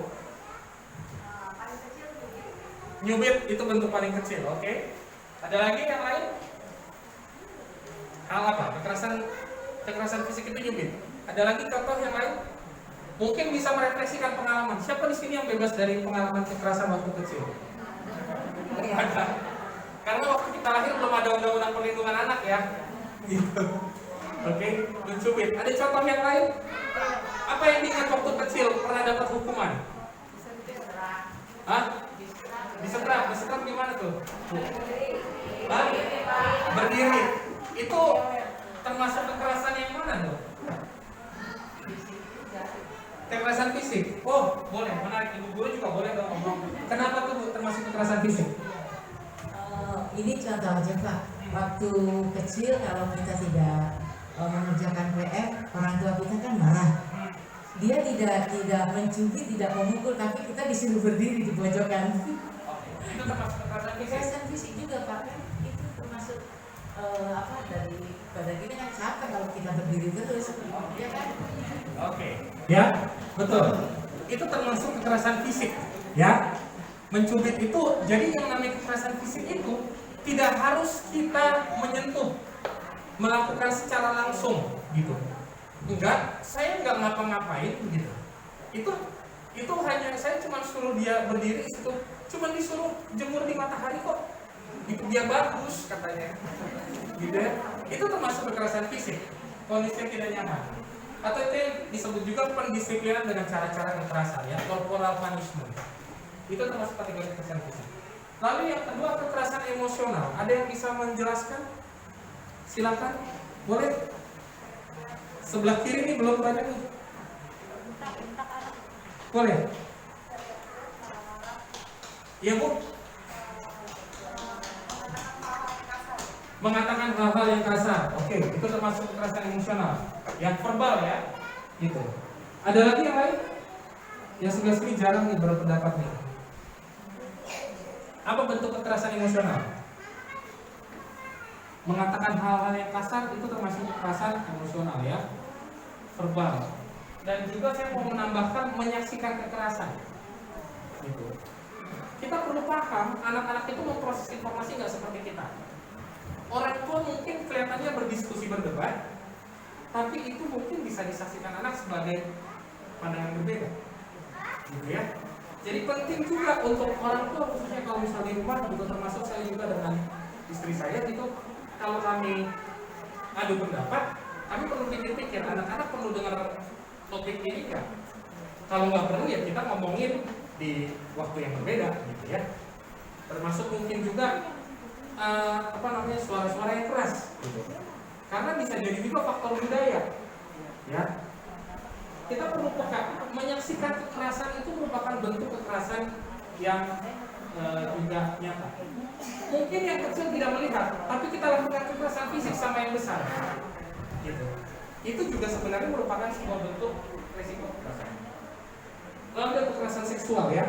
Nyubit itu bentuk paling kecil, oke? Ada lagi yang lain? Hal apa? Kekerasan fisik itu nyubit. Ada lagi contoh yang lain? Mungkin bisa merefleksikan pengalaman. Siapa di sini yang bebas dari pengalaman kekerasan waktu kecil? Belum ada. Karena waktu kita lahir belum ada undang-undang perlindungan anak ya. Gitu. Oke, mencubit. Ada contoh yang lain? Apa yang diingat waktu kecil pernah dapat hukuman? Hah? Disetrap gimana tuh? Hah? Berdiri. Itu termasuk kekerasan yang mana tuh? Kekerasan fisik. Oh, boleh. Menarik. Ibu guru juga boleh dong ngomong. Kenapa tuh Bu termasuk kekerasan fisik? Ini contoh aja Pak. Waktu kecil kalau kita tidak mengerjakan PR, orang tua kita kan marah. Dia tidak mencubit, tidak memukul, tapi kita disuruh berdiri di pojokan. Itu termasuk kekerasan fisik. Kekerasan fisik juga Pak, kan itu termasuk dari badan kita kan capek kalau kita berdiri terus, ya kan? Oke, ya betul. Itu termasuk kekerasan fisik, ya. Mencubit itu, jadi yang namanya kekerasan fisik itu tidak harus kita menyentuh, melakukan secara langsung gitu. Enggak, saya enggak ngapa-ngapain gitu. Itu hanya saya cuma suruh dia berdiri situ, cuma disuruh jemur di matahari kok. Itu dia bagus katanya. Gitu ya. Itu termasuk kekerasan fisik, kondisi yang tidak nyaman. Atau itu yang disebut juga pendisiplinan dengan cara-cara kekerasan ya, corporal punishment. Itu termasuk kategori kekerasan fisik. Lalu yang kedua kekerasan emosional. Ada yang bisa menjelaskan? Silakan. Boleh. Sebelah kiri ini belum banyak nih. Boleh. Iya Bu. Mengatakan hal-hal yang kasar. Oke, itu termasuk kekerasan emosional. Yang verbal ya. Itu. Ada lagi yang lain? Yang sebelah sini jarang nih berpendapat nih. Apa bentuk kekerasan emosional? Mengatakan hal-hal yang kasar itu termasuk kekerasan emosional ya. Verbal. Dan juga saya mau menambahkan menyaksikan kekerasan. Gitu. Kita perlu paham anak-anak itu memproses informasi nggak seperti kita. Orang tua mungkin kelihatannya berdiskusi berdebat, tapi itu mungkin bisa disaksikan anak sebagai pandangan berbeda, gitu ya. Jadi penting juga untuk orang tua, khususnya kalau misalnya di rumah, juga termasuk saya juga dengan istri saya itu, kalau kami adu pendapat, kami perlu pikir-pikir anak-anak perlu dengar topik ini nggak? Kalau nggak perlu ya kita ngomongin di waktu yang berbeda, gitu ya. Termasuk mungkin juga suara-suara yang keras gitu. Karena bisa jadi juga faktor budaya ya. Kita perlu peka, menyaksikan kekerasan itu merupakan bentuk kekerasan yang juga nyata. Mungkin yang kecil tidak melihat, tapi kita lakukan kekerasan fisik sama yang besar gitu. Itu juga sebenarnya merupakan sebuah bentuk resiko kekerasan. Lalu ada kekerasan seksual ya.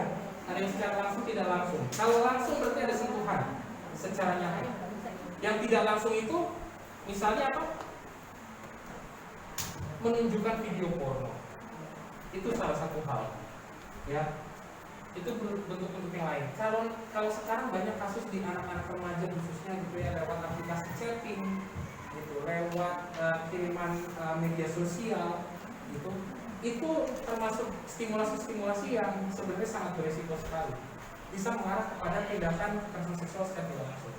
Ada yang secara langsung, tidak langsung. Kalau langsung berarti ada sentuhan secara nyata. Yang tidak langsung itu misalnya apa? Menunjukkan video porno. Itu salah satu hal. Ya. Itu bentuk-bentuk yang lain. Kalau sekarang banyak kasus di anak-anak remaja khususnya gitu ya, lewat aplikasi chatting, gitu, lewat kiriman media sosial, gitu. Itu termasuk stimulasi-stimulasi yang sebenarnya sangat beresiko sekali. Bisa mengarah kepada tindakan kekerasan seksual secara tidak langsung.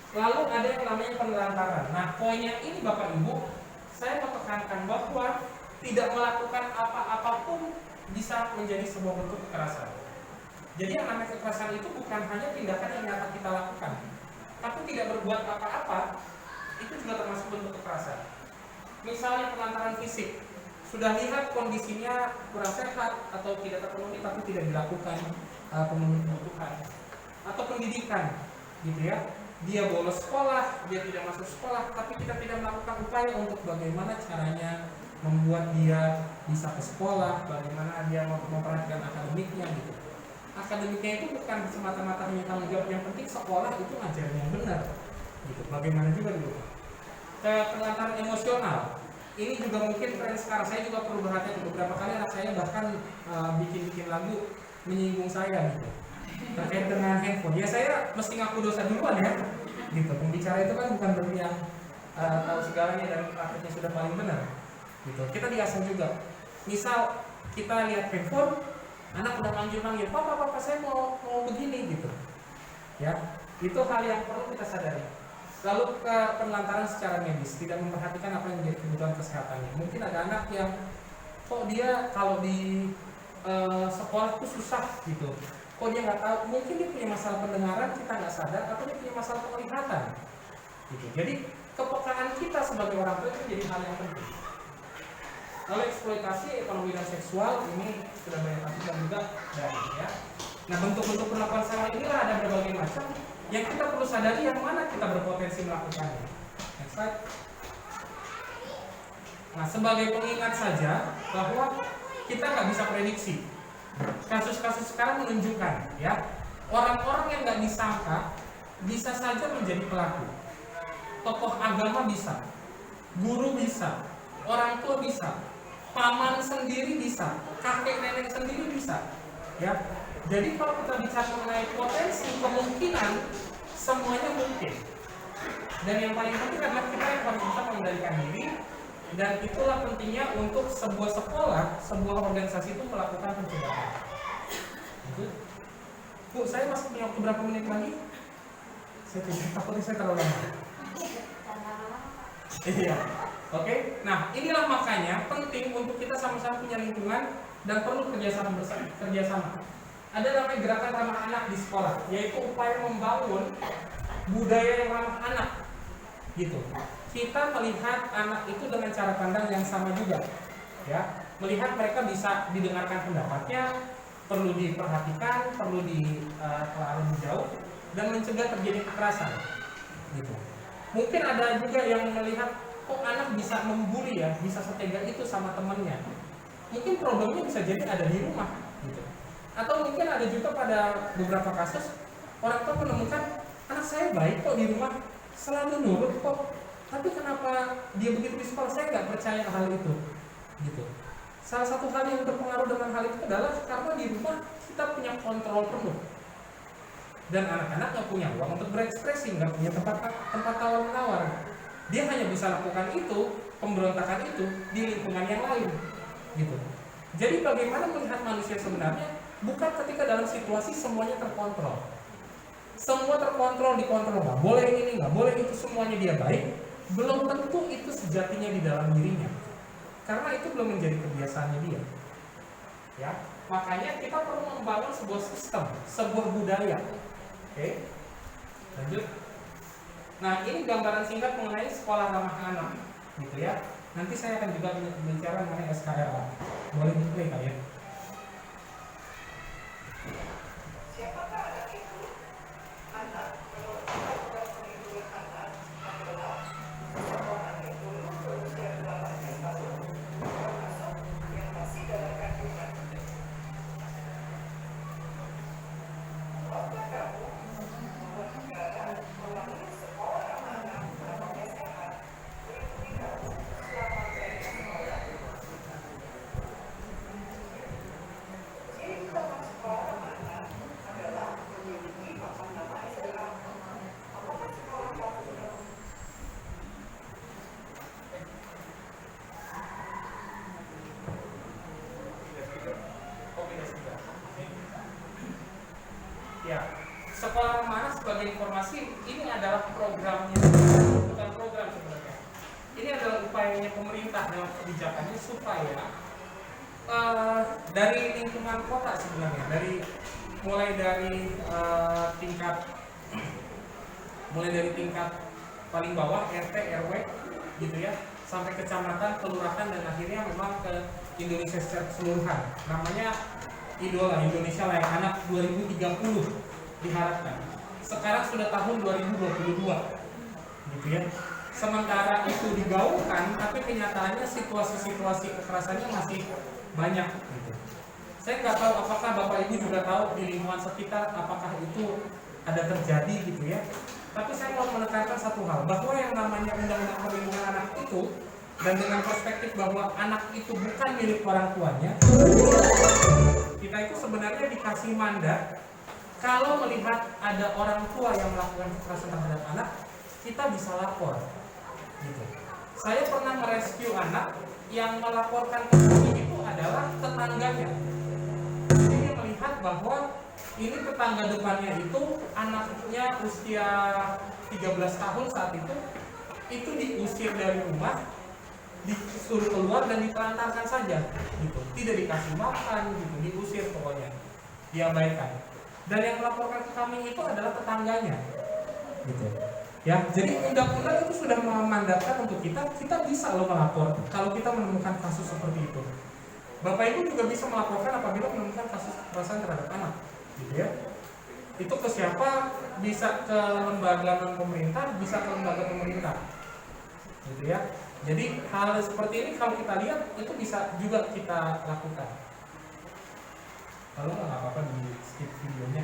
Lalu ada yang namanya penelantaran. Nah, poinnya ini Bapak Ibu, saya mau tekankan bahwa tidak melakukan apa-apapun bisa menjadi sebuah bentuk kekerasan. Jadi yang namanya kekerasan itu bukan hanya tindakan yang nyata kita lakukan, tapi tidak berbuat apa-apa, itu juga termasuk bentuk kekerasan. Misalnya penelantaran fisik, sudah lihat kondisinya kurang sehat atau tidak terpenuhi tapi tidak dilakukan pemenuhan kebutuhan, atau pendidikan gitu ya, dia bolos sekolah, dia tidak masuk sekolah, tapi kita tidak melakukan upaya untuk bagaimana caranya membuat dia bisa ke sekolah, bagaimana dia memperhatikan akademiknya gitu. Akademiknya itu bukan semata-mata hanya tanggung jawab, yang penting sekolah itu ngajarnya yang benar gitu. Bagaimana juga dulu penelantaran emosional. Ini juga mungkin tren sekarang, saya juga perlu berhati-hati. Beberapa kali anak saya bahkan bikin lagu menyinggung saya gitu terkait dengan handphone. Ya saya mesti ngaku dosa duluan ya gitu. Pembicara itu kan bukan berarti yang tahu segalanya dan prakteknya sudah paling benar gitu. Kita diasah juga. Misal kita lihat handphone, anak udah manggil-manggil, papa saya mau begini gitu ya. Itu hal yang perlu kita sadari. Lalu ke penelantaran secara medis, tidak memperhatikan apa yang menjadi kebutuhan kesehatannya. Mungkin ada anak yang kok dia kalau di sekolah itu susah gitu, kok dia nggak tahu, mungkin dia punya masalah pendengaran, kita nggak sadar, atau dia punya masalah penglihatan gitu. Jadi kepekaan kita sebagai orang tua itu jadi hal yang penting. Lalu eksploitasi ekonomi dan seksual, ini sudah banyak kasus juga dari ya. Nah, bentuk-bentuk perlakuan salah inilah ada berbagai macam. Yang kita perlu sadari yang mana kita berpotensi melakukannya. Next slide. Nah, sebagai pengingat saja bahwa kita nggak bisa prediksi. Kasus-kasus sekarang menunjukkan, ya, orang-orang yang nggak disangka bisa saja menjadi pelaku. Tokoh agama bisa, guru bisa, orang tua bisa, paman sendiri bisa, kakek nenek sendiri bisa, ya. Jadi kalau kita bicara mengenai potensi kemungkinan semuanya mungkin. Dan yang paling penting adalah kita yang harus bisa mengendalikan diri. Dan itulah pentingnya untuk sebuah sekolah, sebuah organisasi itu melakukan pencegahan. Gitu. Bu, saya masih punya waktu berapa menit lagi? Saya tidak, takutnya saya terlalu lama. Iya, oke. Nah, inilah makanya penting untuk kita sama-sama punya lingkungan dan perlu kerjasama bersama. Ada namanya gerakan ramah anak di sekolah, yaitu upaya membangun budaya yang ramah anak. Gitu. Kita melihat anak itu dengan cara pandang yang sama juga, ya. Melihat mereka bisa didengarkan pendapatnya, perlu diperhatikan, perlu ditelah lebih jauh, dan mencegah terjadi kekerasan. Gitu. Mungkin ada juga yang melihat kok anak bisa membuli ya, bisa setega itu sama temannya. Mungkin problemnya bisa jadi ada di rumah. Gitu. Atau mungkin ada juga pada beberapa kasus orang tua menemukan anak saya baik kok di rumah, selalu nurut kok. Tapi kenapa dia begitu di sekolah? Saya nggak percaya hal itu. Gitu. Salah satu hal yang berpengaruh dengan hal itu adalah karena di rumah kita punya kontrol penuh. Dan anak-anak nggak punya uang untuk berekspresi, nggak punya tempat tawar-menawar. Dia hanya bisa lakukan itu, pemberontakan itu di lingkungan yang lain. Gitu. Jadi bagaimana melihat manusia sebenarnya? Bukan ketika dalam situasi semuanya terkontrol. Semua terkontrol, dikontrol, nggak boleh ini, nggak boleh itu, semuanya dia baik. Belum tentu itu sejatinya di dalam dirinya, karena itu belum menjadi kebiasaannya dia. Ya, makanya kita perlu membangun sebuah sistem, sebuah budaya. Oke, lanjut. Nah, ini gambaran singkat mengenai sekolah ramah anak, gitu ya. Nanti saya akan juga bicara mengenai SKRA. Boleh di-play kali ya? Ya, sekolah ramah anak sebagai informasi ini adalah programnya, bukan program sebenarnya. Ini adalah upayanya pemerintah dalam kebijakannya supaya dari lingkungan kota sebenarnya, mulai dari tingkat paling bawah RT RW gitu ya, sampai kecamatan, kelurahan, dan akhirnya memang ke Indonesia secara keseluruhan. Namanya Idola Indonesia Layak Anak 2030 diharapkan. Sekarang sudah tahun 2022, gitu ya. Sementara itu digaungkan, tapi kenyataannya situasi-situasi kekerasannya masih banyak, gitu. Saya nggak tahu apakah Bapak Ibu juga tahu di lingkungan sekitar apakah itu ada terjadi, gitu ya. Tapi saya mau menekankan satu hal, bahwa yang namanya Undang-Undang Perlindungan Anak itu, dan dengan perspektif bahwa anak itu bukan milik orang tuanya, kita itu sebenarnya dikasih mandat kalau melihat ada orang tua yang melakukan kekerasan terhadap anak, kita bisa lapor. Gitu. Saya pernah merescue anak yang melaporkan ke kami itu adalah tetangganya. Jadi dia melihat bahwa ini tetangga depannya itu anaknya usia 13 tahun saat itu diusir dari rumah, disuruh keluar dan ditelantarkan saja, gitu. Tidak dikasih makan, gitu, diusir pokoknya, diabaikan. Dan yang melaporkan ke kami itu adalah tetangganya, gitu. Ya, jadi undang-undang itu sudah memandatkan untuk kita bisa loh melapor kalau kita menemukan kasus seperti itu. Bapak Ibu juga bisa melaporkan apabila menemukan kasus kekerasan terhadap anak, gitu ya. Itu ke siapa? Bisa ke lembaga non pemerintah, bisa ke lembaga pemerintah, gitu ya. Jadi hal seperti ini kalau kita lihat itu bisa juga kita lakukan. Kalau nggak apa-apa di skip videonya.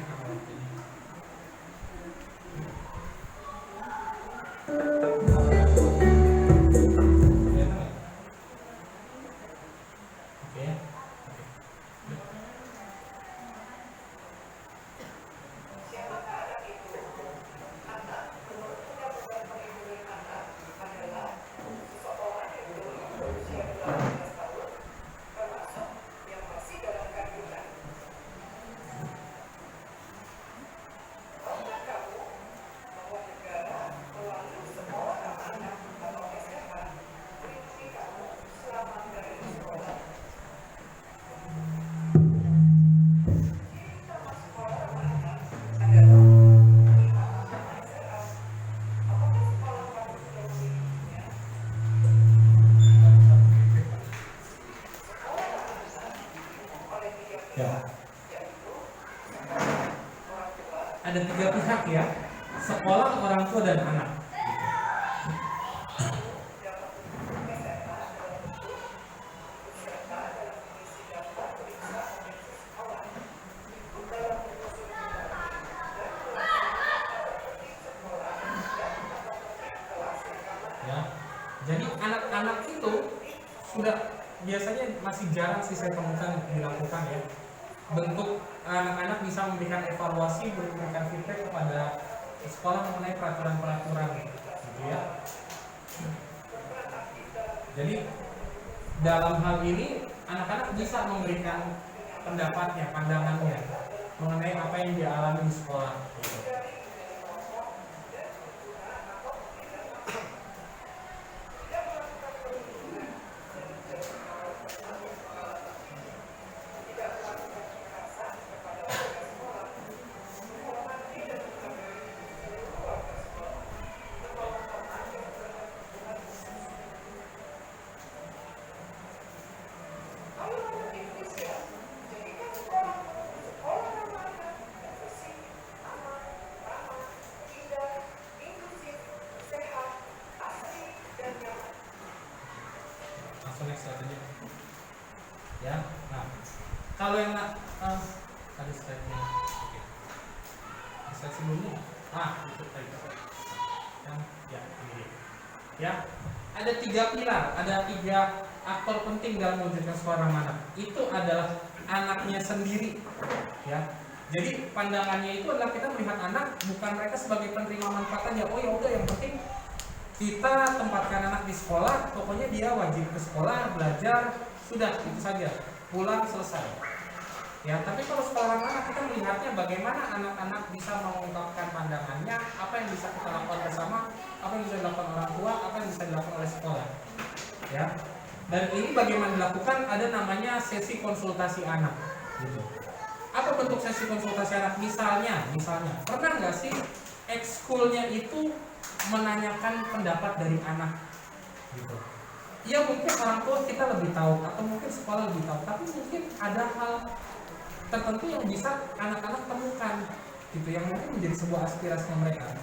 Ya. Ada 3 pihak ya, sekolah, orang tua, dan anak. Ya. Jadi anak-anak itu sudah biasanya masih jarang sih saya temukan dilakukan ya. Bentuk anak-anak bisa memberikan evaluasi, memberikan feedback kepada sekolah mengenai peraturan-peraturan gitu ya. Jadi dalam hal ini anak-anak bisa memberikan pendapatnya, pandangannya mengenai apa yang dia alami di sekolah gitu. Langsung next slide aja. Ya, nah kalau yang ada slide-nya, oke. Slide sebelumnya, itu tadi. Ya, ini. Ya, ada 3 pilar, ada 3 aktor penting dalam mewujudkan seorang anak. Itu adalah anaknya sendiri, ya. Jadi pandangannya itu adalah kita melihat anak bukan mereka sebagai penerima manfaat aja. Oh ya udah, yang penting kita tempatkan anak di sekolah, pokoknya dia wajib ke sekolah, belajar, sudah itu saja, pulang selesai. Ya, tapi kalau sekolah anak kita melihatnya bagaimana anak-anak bisa mengungkapkan pandangannya, apa yang bisa kita lakukan bersama, apa yang bisa dilakukan orang tua, apa yang bisa dilakukan oleh sekolah. Ya, dan ini bagaimana dilakukan? Ada namanya sesi konsultasi anak. Gitu. Apa bentuk sesi konsultasi anak? Misalnya, pernah nggak sih ekskulnya itu menanyakan pendapat dari anak? Gitu. Ya mungkin orang tua kita lebih tahu atau mungkin sekolah lebih tahu, tapi mungkin ada hal tertentu yang bisa anak-anak temukan, gitu, yang mungkin menjadi sebuah aspirasi mereka.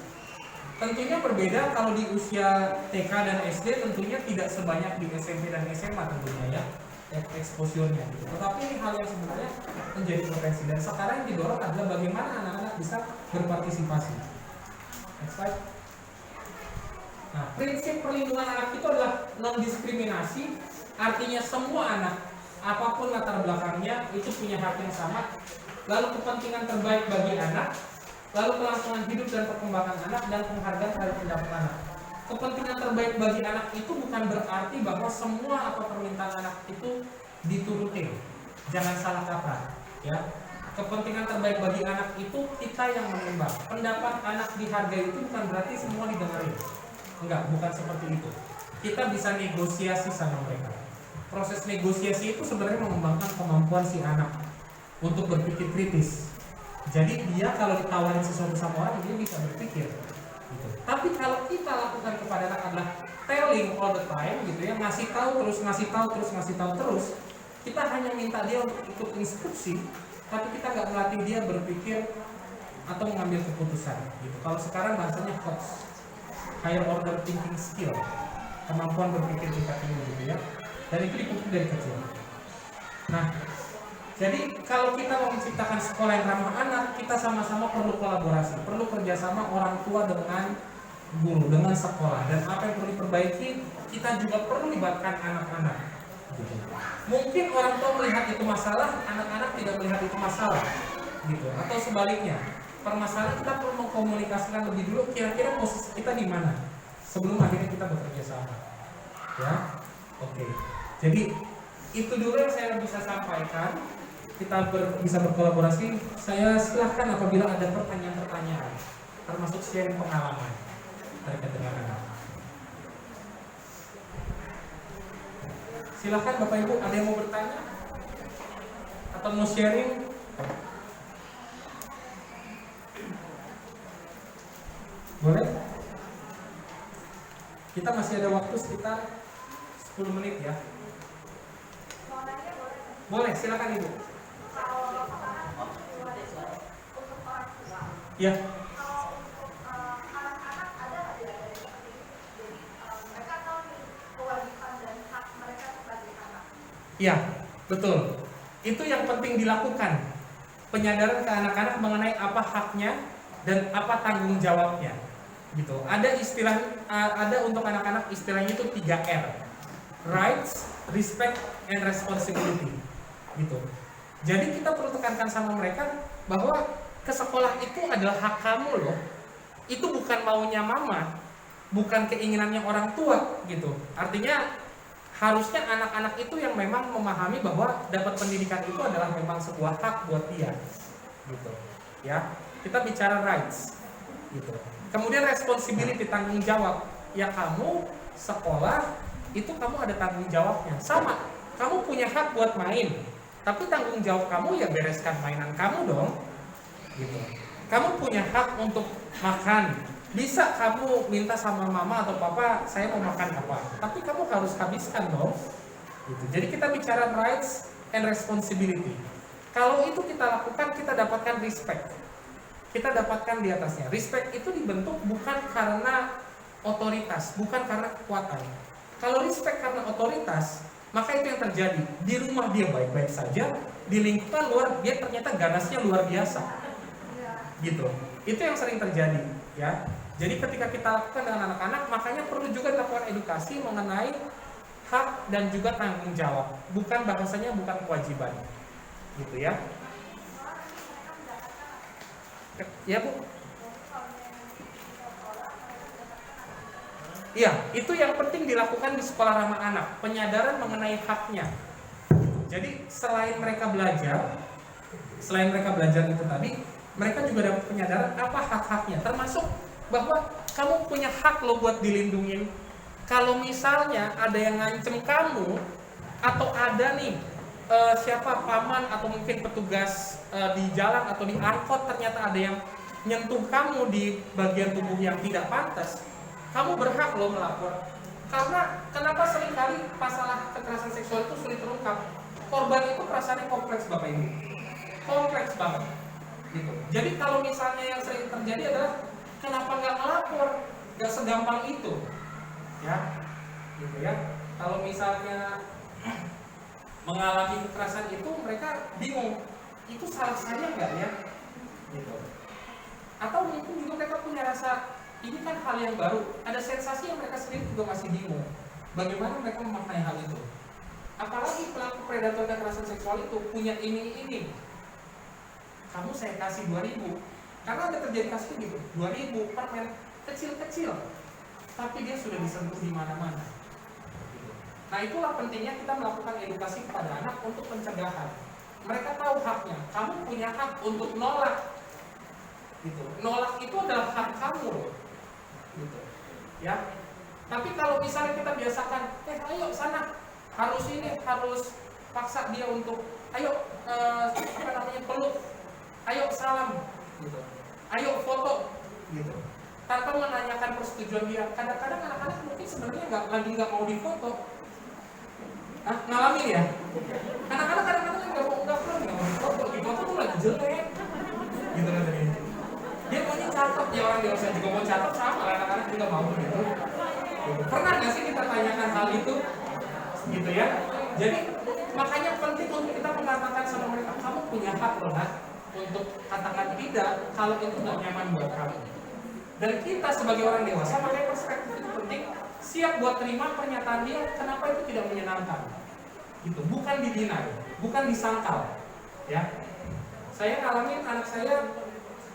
Tentunya berbeda kalau di usia TK dan SD, tentunya tidak sebanyak di SMP dan SMA tentunya ya, exposure-nya gitu. Tetapi ini hal yang sebenarnya menjadi potensi, dan sekarang yang didorong adalah bagaimana anak-anak bisa berpartisipasi. Next slide. Nah, prinsip perlindungan anak itu adalah non-diskriminasi, artinya semua anak, apapun latar belakangnya, itu punya hak yang sama. Lalu kepentingan terbaik bagi anak, lalu kelangsungan hidup dan perkembangan anak, dan penghargaan terhadap pendapat anak. Kepentingan terbaik bagi anak itu bukan berarti bahwa semua apa permintaan anak itu diturutin. Jangan salah kaprah, ya. Kepentingan terbaik bagi anak itu kita yang menimbang. Pendapat anak dihargai itu bukan berarti semua didengarin. Enggak, bukan seperti itu. Kita bisa negosiasi sama mereka. Proses negosiasi itu sebenarnya mengembangkan kemampuan si anak untuk berpikir kritis. Jadi dia kalau ditawarin sesuatu sama orang, dia bisa berpikir gitu. Tapi kalau kita lakukan kepada anak adalah telling all the time gitu ya, ngasih tahu terus, kita hanya minta dia untuk ikut instruksi, tapi kita nggak melatih dia berpikir atau mengambil keputusan gitu. Kalau sekarang bahasanya HOTS, higher order thinking skill, kemampuan berpikir tingkat tinggi gitu ya, dan itu dipupuk dari kecil. Nah, jadi kalau kita mau menciptakan sekolah yang ramah anak, kita sama-sama perlu kolaborasi, perlu kerjasama orang tua dengan guru, dengan sekolah, dan apa yang perlu diperbaiki, kita juga perlu libatkan anak-anak. Gitu. Mungkin orang tua melihat itu masalah, anak-anak tidak melihat itu masalah, gitu. Atau sebaliknya, permasalahan kita perlu mengkomunikasikan lebih dulu, kira-kira posisi kita di mana sebelum akhirnya kita bekerja sama. Ya, oke. Jadi itu dulu yang saya bisa sampaikan. Kita bisa berkolaborasi. Saya silahkan apabila ada pertanyaan-pertanyaan, termasuk sharing pengalaman terkait dengan anak. Silahkan Bapak Ibu, ada yang mau bertanya atau mau sharing? Boleh? Kita masih ada waktu sekitar 10 menit ya. Boleh, silakan Ibu. Kalau Ya. Kalau untuk anak-anak ada nggak diajarin seperti itu? Jadi mereka tahu nih kewajiban dan hak mereka sebagai anak. Iya, betul. Itu yang penting dilakukan. Penyadaran ke anak-anak mengenai apa haknya dan apa tanggung jawabnya. Gitu. Ada istilah, ada untuk anak-anak istilahnya itu 3R. Rights, respect, and responsibility. Gitu. Jadi kita perlu tekankan sama mereka bahwa ke sekolah itu adalah hak kamu loh. Itu bukan maunya mama, bukan keinginannya orang tua gitu. Artinya harusnya anak-anak itu yang memang memahami bahwa dapat pendidikan itu adalah memang sebuah hak buat dia. Gitu. Ya. Kita bicara rights. Gitu. Kemudian responsibility, tanggung jawab. Ya kamu sekolah itu kamu ada tanggung jawabnya. Sama, kamu punya hak buat main. Tapi tanggung jawab kamu ya bereskan mainan kamu dong. Gitu. Kamu punya hak untuk makan. Bisa kamu minta sama mama atau papa, saya mau makan apa. Tapi kamu harus habiskan dong. Gitu. Jadi kita bicara rights and responsibility. Kalau itu kita lakukan, kita dapatkan respect. Kita dapatkan di atasnya. Respect itu dibentuk bukan karena otoritas, bukan karena kekuatan. Kalau respect karena otoritas, maka itu yang terjadi. Di rumah dia baik-baik saja, di lingkungan luar dia ternyata ganasnya luar biasa. Gitu. Itu yang sering terjadi, ya. Jadi ketika kita lakukan dengan anak-anak, makanya perlu juga dilakukan edukasi mengenai hak dan juga tanggung jawab. Bukan bahasanya bukan kewajiban. Gitu ya. Ya Bu. Iya, itu yang penting dilakukan di sekolah ramah anak, penyadaran mengenai haknya. Jadi selain mereka belajar itu tadi, mereka juga dapat penyadaran apa hak-haknya, termasuk bahwa kamu punya hak lo buat dilindungin. Kalau misalnya ada yang ngancem kamu, atau ada nih siapa paman atau mungkin petugas di jalan atau di angkot ternyata ada yang nyentuh kamu di bagian tubuh yang tidak pantas, kamu berhak loh melapor. Karena kenapa seringkali masalah kekerasan seksual itu sulit terungkap? Korban itu perasaannya kompleks Bapak Ibu, kompleks banget. Gitu. Jadi kalau misalnya yang sering terjadi adalah kenapa nggak melapor? Nggak segampang itu, ya, gitu ya. Kalau misalnya mengalami kekerasan itu mereka bingung, itu salah saya nggak ya? Gitu. Atau mungkin juga mereka punya rasa ini kan hal yang baru, ada sensasi yang mereka sendiri juga masih bingung. Bagaimana mereka memaknai hal itu? Apalagi pelaku predator kekerasan seksual itu punya ini. Kamu saya kasih 2.000, karena ada terjadi kasus gitu, 2.000 permen kecil-kecil, tapi dia sudah disentuh di mana-mana. Nah itulah pentingnya kita melakukan edukasi kepada anak untuk pencegahan. Mereka tahu haknya, kamu punya hak untuk nolak. Gitu. Nolak itu adalah hak kamu loh. Gitu. Ya. Tapi kalau misalnya kita biasakan, ayo sana, harus paksa dia untuk, ayo peluk, ayo salam, gitu. Ayo foto, gitu. Tanpa menanyakan persetujuan dia. Kadang-kadang anak-anak mungkin sebenarnya nggak mau difoto. Ngalamin ya? Anak-anak kadang-kadang nggak mau difoto, difoto tuh lagi jelek, gitu kan tadi. Dia maunya catat, ya orang dewasa juga mau catat sama, anak-anak juga mau gitu. Pernah nggak sih kita tanyakan hal itu, gitu ya? Jadi makanya penting untuk kita mengatakan sama mereka, kamu punya hak loh nak, untuk katakan tidak kalau itu nggak nyaman buat kamu. Dan kita sebagai orang dewasa, makanya perspektif itu penting. Siap buat terima pernyataan dia, kenapa itu tidak menyenangkan. Gitu, bukan didinai, bukan disangkal. Ya, saya ngalamin anak saya,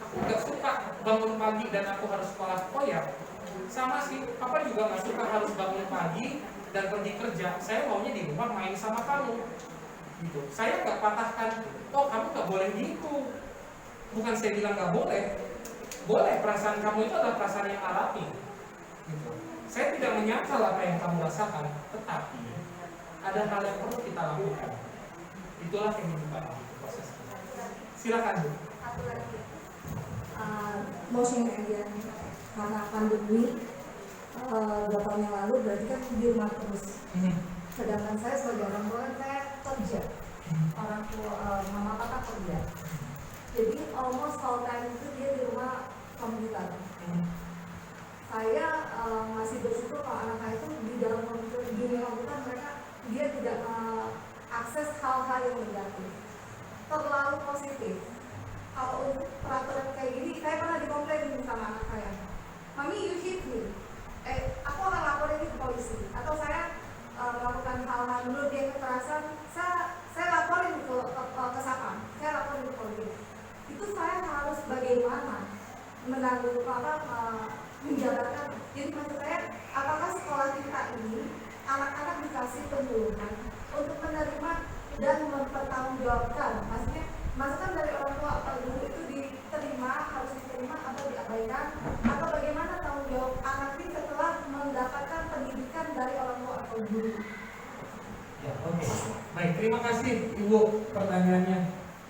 aku nggak suka bangun pagi dan aku harus sekolah. Oh ya, sama sih, papa juga nggak suka harus bangun pagi dan pergi kerja. Saya maunya di rumah main sama kamu. Gitu, saya nggak patahkan. Oh kamu nggak boleh gitu. Bukan saya bilang nggak boleh. Boleh, perasaan kamu itu adalah perasaan yang alami. Gitu. Saya tidak menyangkal apa yang kamu rasakan, tetapi ada hal yang perlu kita lakukan. Itulah kehidupan proses. Silakan Bu. Satu lagi, mau sharing aja karena pandemi 2 tahun yang lalu berarti kan di rumah terus. Sedangkan saya sebagai orang tua saya kerja, orang tua mama papa kerja. Jadi almost all time itu dia di rumah komputer. Saya masih bersyukur kalau anak saya itu di dalam dunia komputer mereka dia tidak akses hal-hal yang negatif, terlalu positif. Kalau untuk peraturan kayak gini, saya pernah dikomplain sama anak saya, "Mami, you hit me. Aku akan laporin ini ke polisi." Atau saya melakukan hal-hal menurut dia kekerasan, saya laporin ke SAPAM, saya laporin ke polisi. Itu saya harus bagaimana menanggung menjalankan. Jadi maksud saya, apakah sekolah kita ini anak-anak dikasih penyuluhan untuk menerima dan mempertanggungjawabkan, maksudnya masukan dari orang tua atau guru itu diterima, harus diterima atau diabaikan, atau bagaimana tanggung jawab anak ini setelah mendapatkan pendidikan dari orang tua atau guru. Ya, oke. Baik, terima kasih Ibu pertanyaannya.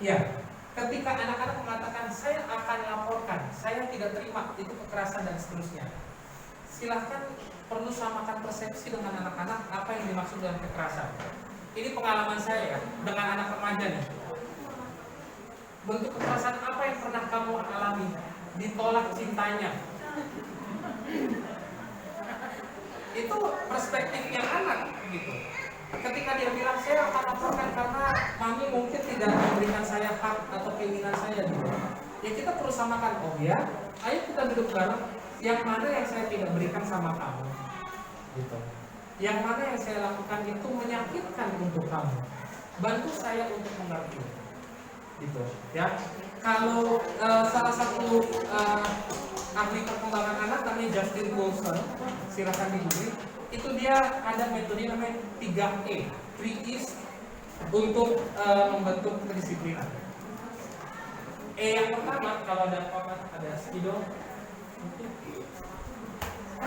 Ya, ketika anak-anak mengatakan saya akan laporkan, saya tidak terima itu kekerasan dan seterusnya, silahkan perlu samakan persepsi dengan anak-anak apa yang dimaksud dengan kekerasan. Ini pengalaman saya ya, dengan anak remaja nih. Bentuk kekerasan apa yang pernah kamu alami? Ditolak cintanya. Itu perspektifnya anak gitu. Ketika dia bilang saya akan laporkan karena mami mungkin tidak memberikan saya hak atau keinginan saya gitu. Ya kita perlu samakan, oh ya, ayo kita duduk bareng. Yang mana yang saya tidak berikan sama kamu, gitu. Yang mana yang saya lakukan itu menyakitkan untuk kamu. Bantu saya untuk mengerti, gitu. Ya. Kalau salah satu ahli perkembangan anak namanya Justin Wilson, silakan di-Google. Itu dia ada metode namanya 3E, 3Es untuk membentuk kedisiplinan. Yang pertama, kalau ada spidol.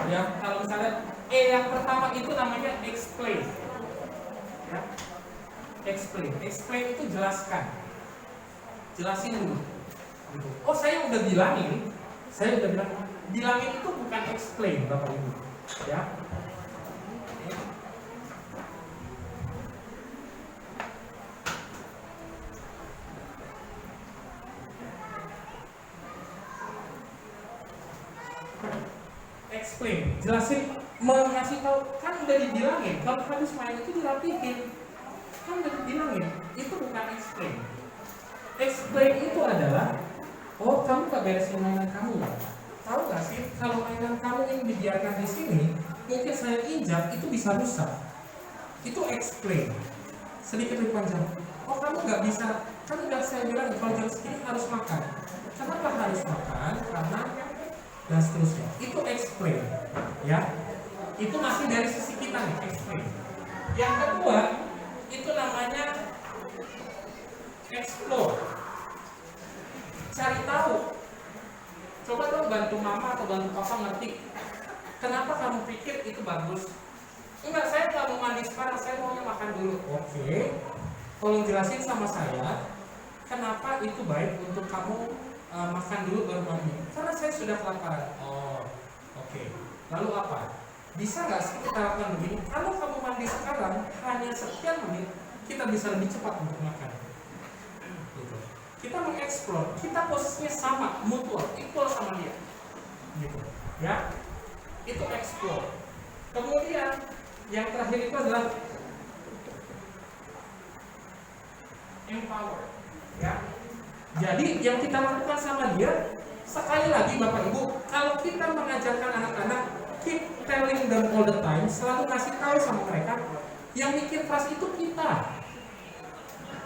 Ya, kalau misalnya yang pertama itu namanya explain. Ya. Explain itu jelaskan. Jelasin dulu. Oh, saya udah bilangin. Bilangin itu bukan explain, Bapak Ibu. Ya. Explain, jelasin, mengasih tahu, kan udah dibilangin kalau habis main itu dirapihin, kan udah dibilangin, itu bukan explain. Explain itu adalah, oh kamu gak beresin mainan kamu ya? Tahu gak sih kalau mainan kamu ini dibiarkan di sini, mungkin saya injak itu bisa rusak. Itu explain. Sedikit lebih panjang. Oh kamu gak bisa, kan udah saya bilang kalau jam segini harus makan. Kenapa harus makan? Karena dan seterusnya. Itu explain, ya. Itu masih dari sisi kita nih, explain. Yang kedua, itu namanya explore. Cari tahu. Coba dong bantu mama atau bantu papa ngerti. Kenapa kamu pikir itu bagus? Enggak, saya nggak mau mandi sekarang, saya maunya makan dulu. Oke. Tolong jelasin sama saya, kenapa itu baik untuk kamu makan dulu baru mandi? Karena saya sudah kelaparan. Oh, oke. Lalu apa? Bisa nggak sih kita lakukan begini? Kalau kamu mandi sekarang hanya sekian menit, kita bisa lebih cepat untuk makan. Gitu. Kita mengeksplor, kita posisinya sama, mutual, equal sama dia. Gitu. Ya, itu explore. Kemudian yang terakhir itu adalah empower. Ya. Jadi yang kita lakukan sama dia, sekali lagi Bapak Ibu, kalau kita mengajarkan anak-anak, keep telling them all the time, selalu kasih tahu sama mereka, yang mikir keras itu kita.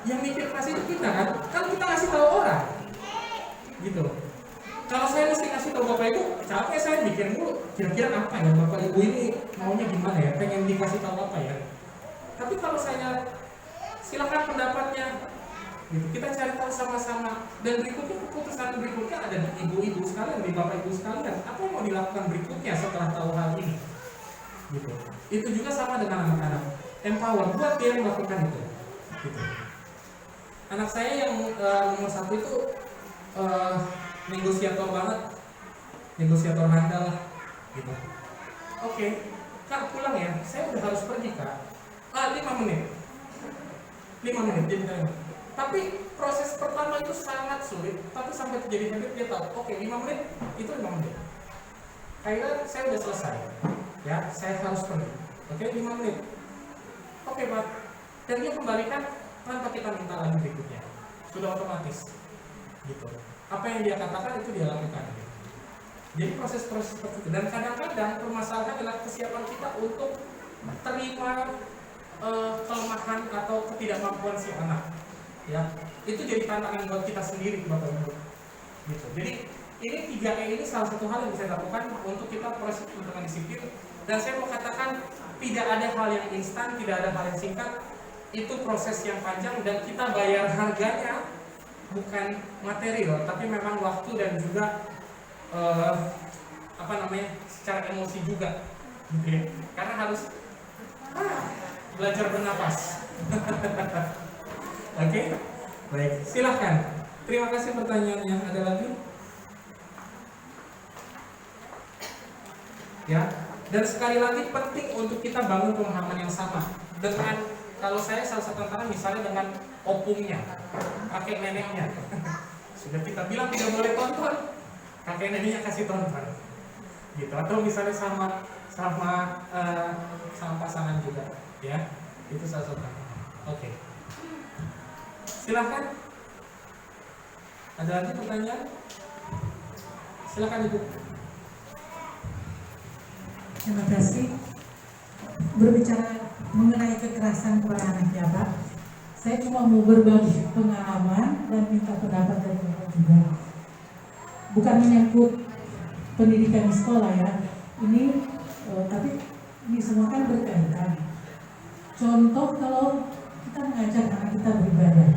Yang mikir keras itu kita kan? Kan kita kasih tahu orang. Gitu. Kalau saya mesti kasih tahu Bapak Ibu, capek saya mikir mulu, kira-kira apa ya Bapak Ibu ini maunya gimana ya, pengen dikasih tahu apa ya. Tapi kalau saya silakan pendapatnya, gitu. Kita cari tahu sama-sama, dan berikutnya keputusan berikutnya ada di ibu-ibu sekalian, di bapak ibu sekalian. Apa yang mau dilakukan berikutnya setelah tahu hal ini? Gitu. Itu juga sama dengan anak-anak. Empower, buat dia yang melakukan itu. Gitu. Anak saya yang nomor 1 itu negosiator banget, negosiator handal lah. Gitu. Oke, Kak pulang ya. Saya udah harus pergi Kak. 5 menit. 5 menit jadi Tapi proses pertama itu sangat sulit, tapi sampai terjadi habit dia tahu, oke 5 menit itu 5 menit. Kayaknya saya udah selesai, ya saya harus pergi. Oke 5 menit. Oke Pak. Dan dia kembalikan tanpa kita minta lagi berikutnya. Sudah otomatis. Gitu. Apa yang dia katakan itu dia lakukan. Jadi proses-proses seperti itu. Dan kadang-kadang permasalahan adalah kesiapan kita untuk terima kelemahan atau ketidakmampuan si anak. Ya, itu jadi tantangan buat kita sendiri, Bapak Ibu. Gitu. Jadi ini 3E ini salah satu hal yang bisa dilakukan untuk kita proses dengan disiplin. Dan saya mau katakan tidak ada hal yang instan, tidak ada hal yang singkat. Itu proses yang panjang dan kita bayar harganya bukan material, tapi memang waktu dan juga secara emosi juga, gitu ya. Karena harus belajar bernapas. Oke, baik, silahkan. Terima kasih pertanyaannya. Ada lagi? Ya, dan sekali lagi penting untuk kita bangun pemahaman yang sama. Dengan, kalau saya salah satu antara misalnya dengan opungnya, kakek neneknya. Sudah kita bilang tidak boleh tonton, kakek neneknya kasih tonton. Gitu. Atau misalnya sama pasangan juga, ya. Itu salah satu. Oke. Silahkan. Ada lagi pertanyaan? Silahkan Ibu. Terima kasih. Berbicara mengenai kekerasan kepada anak ya Pak, saya cuma mau berbagi pengalaman dan minta pendapat dari Bapak juga. Bukan menyangkut pendidikan di sekolah ya, tapi ini semua kan berkaitan. Contoh kalau kita mengajak anak kita beribadah.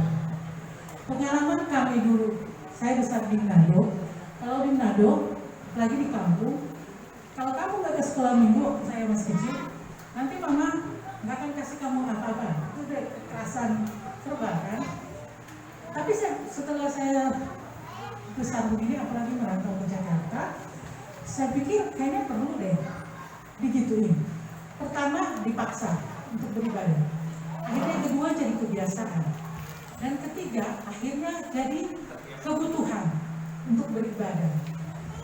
Pengalaman kami dulu, saya besar di Manado. Kalau di Manado, lagi di kampung, kalau kamu nggak ke sekolah minggu, saya masih kecil, nanti mama nggak akan kasih kamu apa-apa. Itu udah kekerasan serba kan. Tapi setelah saya besar begini, apalagi merantau ke Jakarta, saya pikir kayaknya perlu deh digituin. Pertama dipaksa untuk beribadah, akhirnya yang kedua jadi kebiasaan, dan ketiga akhirnya jadi kebutuhan untuk beribadah.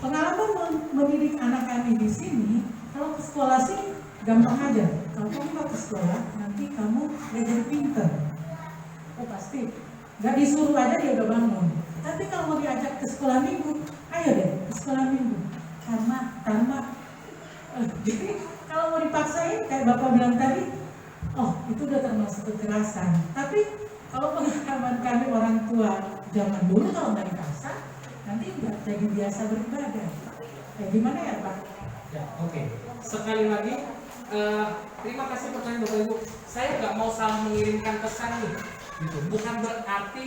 Pengalaman mendidik anak kami di sini, kalau ke sekolah sih gampang aja. Kalau kamu nggak ke sekolah, nanti kamu nggak jadi pinter. Oh pasti, nggak disuruh aja dia udah bangun. Tapi kalau mau diajak ke sekolah minggu, ayo deh ke sekolah minggu. Karena jadi kalau mau dipaksain, kayak Bapak bilang tadi, oh itu udah termasuk kekerasan. Tapi kalau pengalaman kami orang tua zaman dulu, kalau nggak dipaksa, nanti nggak jadi biasa beribadah. Gimana ya Pak? Ya, oke. Sekali lagi, terima kasih pertanyaan Bapak Ibu. Saya nggak mau salah mengirimkan pesan nih, gitu. Bukan berarti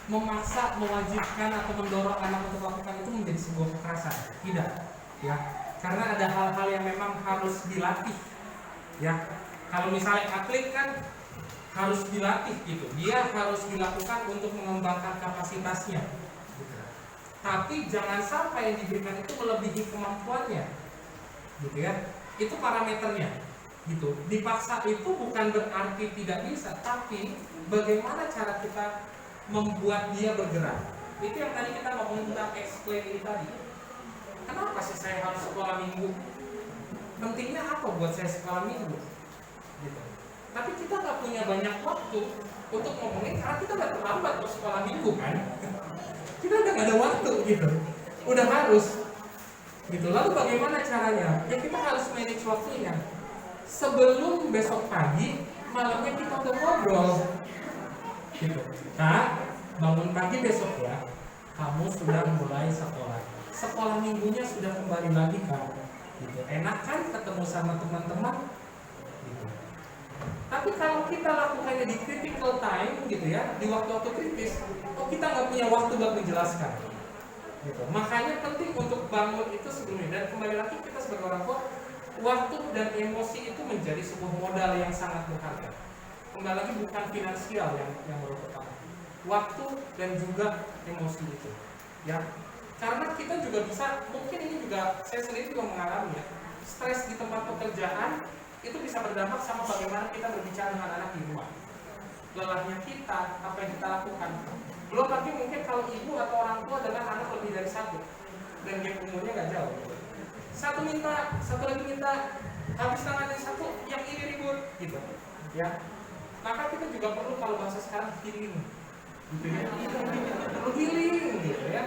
memaksa, mewajibkan atau mendorong anak untuk melakukan itu menjadi sebuah kekerasan. Tidak, ya. Karena ada hal-hal yang memang harus dilatih, ya. Kalau misalnya atlet kan harus dilatih, gitu. Dia harus dilakukan untuk mengembangkan kapasitasnya. Tapi jangan sampai yang diberikan itu melebihi kemampuannya, gitu ya. Itu parameternya, gitu. Dipaksa itu bukan berarti tidak bisa, tapi bagaimana cara kita membuat dia bergerak. Itu yang tadi kita ngomong tentang explain ini tadi. Kenapa sih saya harus sekolah minggu? Pentingnya apa buat saya sekolah minggu? Gitu. Tapi kita nggak punya banyak waktu untuk ngomongin karena kita udah terlambat ke sekolah minggu kan. Kita udah gak ada waktu gitu, udah harus gitu. Lalu bagaimana caranya? Ya kita harus manage waktunya. Sebelum besok pagi, malamnya kita udah ngobrol gitu. Nah, bangun pagi besok ya, kamu sudah mulai sekolah. Sekolah minggunya sudah kembali lagi kan gitu. Enak kan ketemu sama teman-teman gitu. Tapi kalau kita lakukannya di critical time gitu ya, di waktu-waktu kritis, kita nggak punya waktu buat menjelaskan gitu. Makanya penting untuk bangun itu sebelumnya. Dan kembali lagi kita sebagai orang tua, waktu dan emosi itu menjadi sebuah modal yang sangat berharga. Kembali lagi bukan finansial yang pertama, waktu dan juga emosi itu ya. Karena kita juga bisa, mungkin ini juga saya sendiri juga mengalami ya, stres di tempat pekerjaan itu bisa berdampak sama bagaimana kita berbicara dengan anak di rumah. lelahnya kita, apa yang kita lakukan. Belum lagi mungkin kalau ibu atau orang tua dengan anak lebih dari satu dan gap umurnya nggak jauh. Satu minta, satu lagi minta, habis tangannya satu, yang ini ribut, gitu. Ya, maka kita juga perlu kalau bahasa sekarang healing, gitu ya. Perlu healing, gitu ya.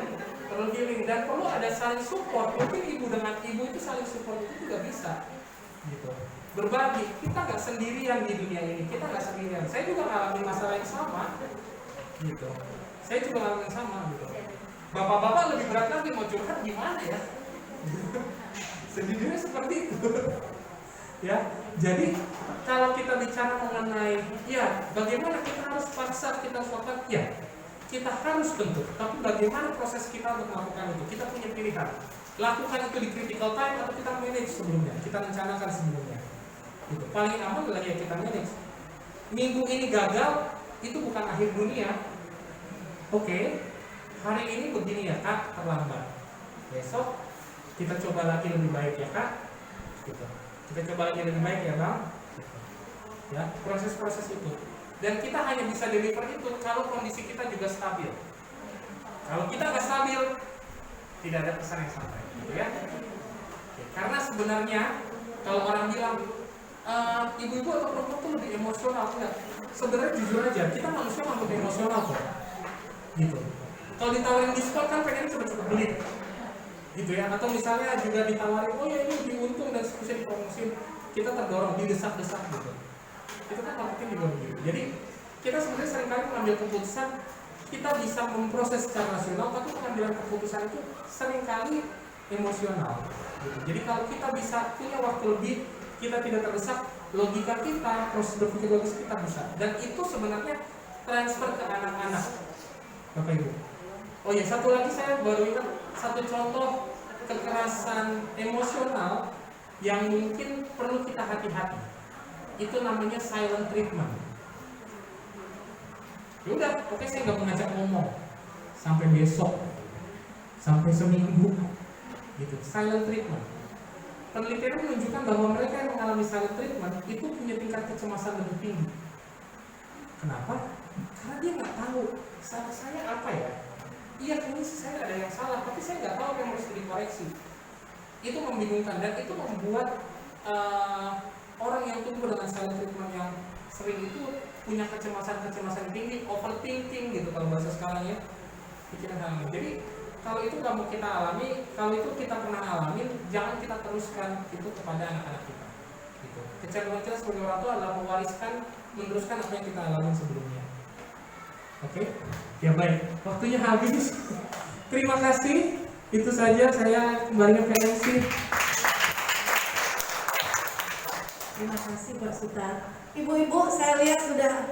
Perlu healing dan perlu ada saling support. Mungkin ibu dengan ibu itu saling support itu juga bisa, gitu. Berbagi, kita nggak sendirian di dunia ini, kita nggak sendirian. Saya juga ngalamin masalah yang sama, gitu. Saya juga ngalamin yang sama, gitu. Bapak-bapak lebih berat lagi mau curhat gimana ya? Sejujurnya seperti itu. Ya, jadi kalau kita bicara mengenai, ya bagaimana kita harus paksa, kita lakukan, ya kita harus bentuk. Tapi bagaimana proses kita untuk melakukan itu? Kita punya pilihan. Lakukan itu di critical time atau kita manage sebelumnya, kita rencanakan sebelumnya. Gitu. Paling aman adalah ya kita manage. Minggu ini gagal, itu bukan akhir dunia. Oke, hari ini begini ya kak, terlambat. Besok kita coba lagi lebih baik ya kak. Gitu. Kita coba lagi lebih baik ya bang. Gitu. Ya, proses-proses itu. Dan kita hanya bisa deliver itu kalau kondisi kita juga stabil. Kalau kita nggak stabil, tidak ada pesan yang sampai, gitu ya. Oke. Karena sebenarnya kalau orang bilang ibu-ibu atau perempuan itu lebih emosional, enggak? Sebenarnya jujur aja, kita manusia makhluk emosional kok. Gitu. Kalau ditawarin diskon kan pengen cepet-cepet beli, gitu ya. Atau misalnya juga ditawarin, oh ya ini lebih untung dan seterusnya dipromosin, kita terdorong, didesak-desak gitu. Itu kan marketing juga begitu. Jadi kita sebenarnya seringkali mengambil keputusan, kita bisa memproses secara rasional, tapi pengambilan keputusan itu seringkali emosional. Gitu. Jadi kalau kita bisa punya waktu lebih, kita tidak terdesak, logika kita, proses berpikir logis kita bisa. Dan itu sebenarnya transfer ke anak-anak, Bapak Ibu. Oh ya, satu lagi saya baru ingat satu contoh kekerasan emosional yang mungkin perlu kita hati-hati. Itu namanya silent treatment. Yaudah, oke saya nggak mengajak ngomong sampai besok, sampai seminggu, gitu. Silent treatment. Penelitian menunjukkan bahwa mereka yang mengalami silent treatment itu punya tingkat kecemasan lebih tinggi. Kenapa? Karena dia nggak tahu salah saya apa ya. Iya, kayaknya saya ada yang salah, tapi saya nggak tahu yang harus dikoreksi. Itu membingungkan dan itu membuat orang yang tumbuh dengan silent treatment yang sering itu punya kecemasan tinggi, overthinking gitu kalau bahasa sekarang ya, pikiran hal ini. Jadi kalau itu nggak mau kita alami, kalau itu kita pernah alamin, jangan kita teruskan itu kepada anak-anak kita. Gitu. Kecenderungan kita sebagai orang tua adalah meneruskan apa yang kita alami sebelumnya. Oke, ya baik, waktunya habis. Terima kasih. Itu saja saya kembali ke PMC. Terima kasih Pak Sutar. Ibu-ibu saya lihat sudah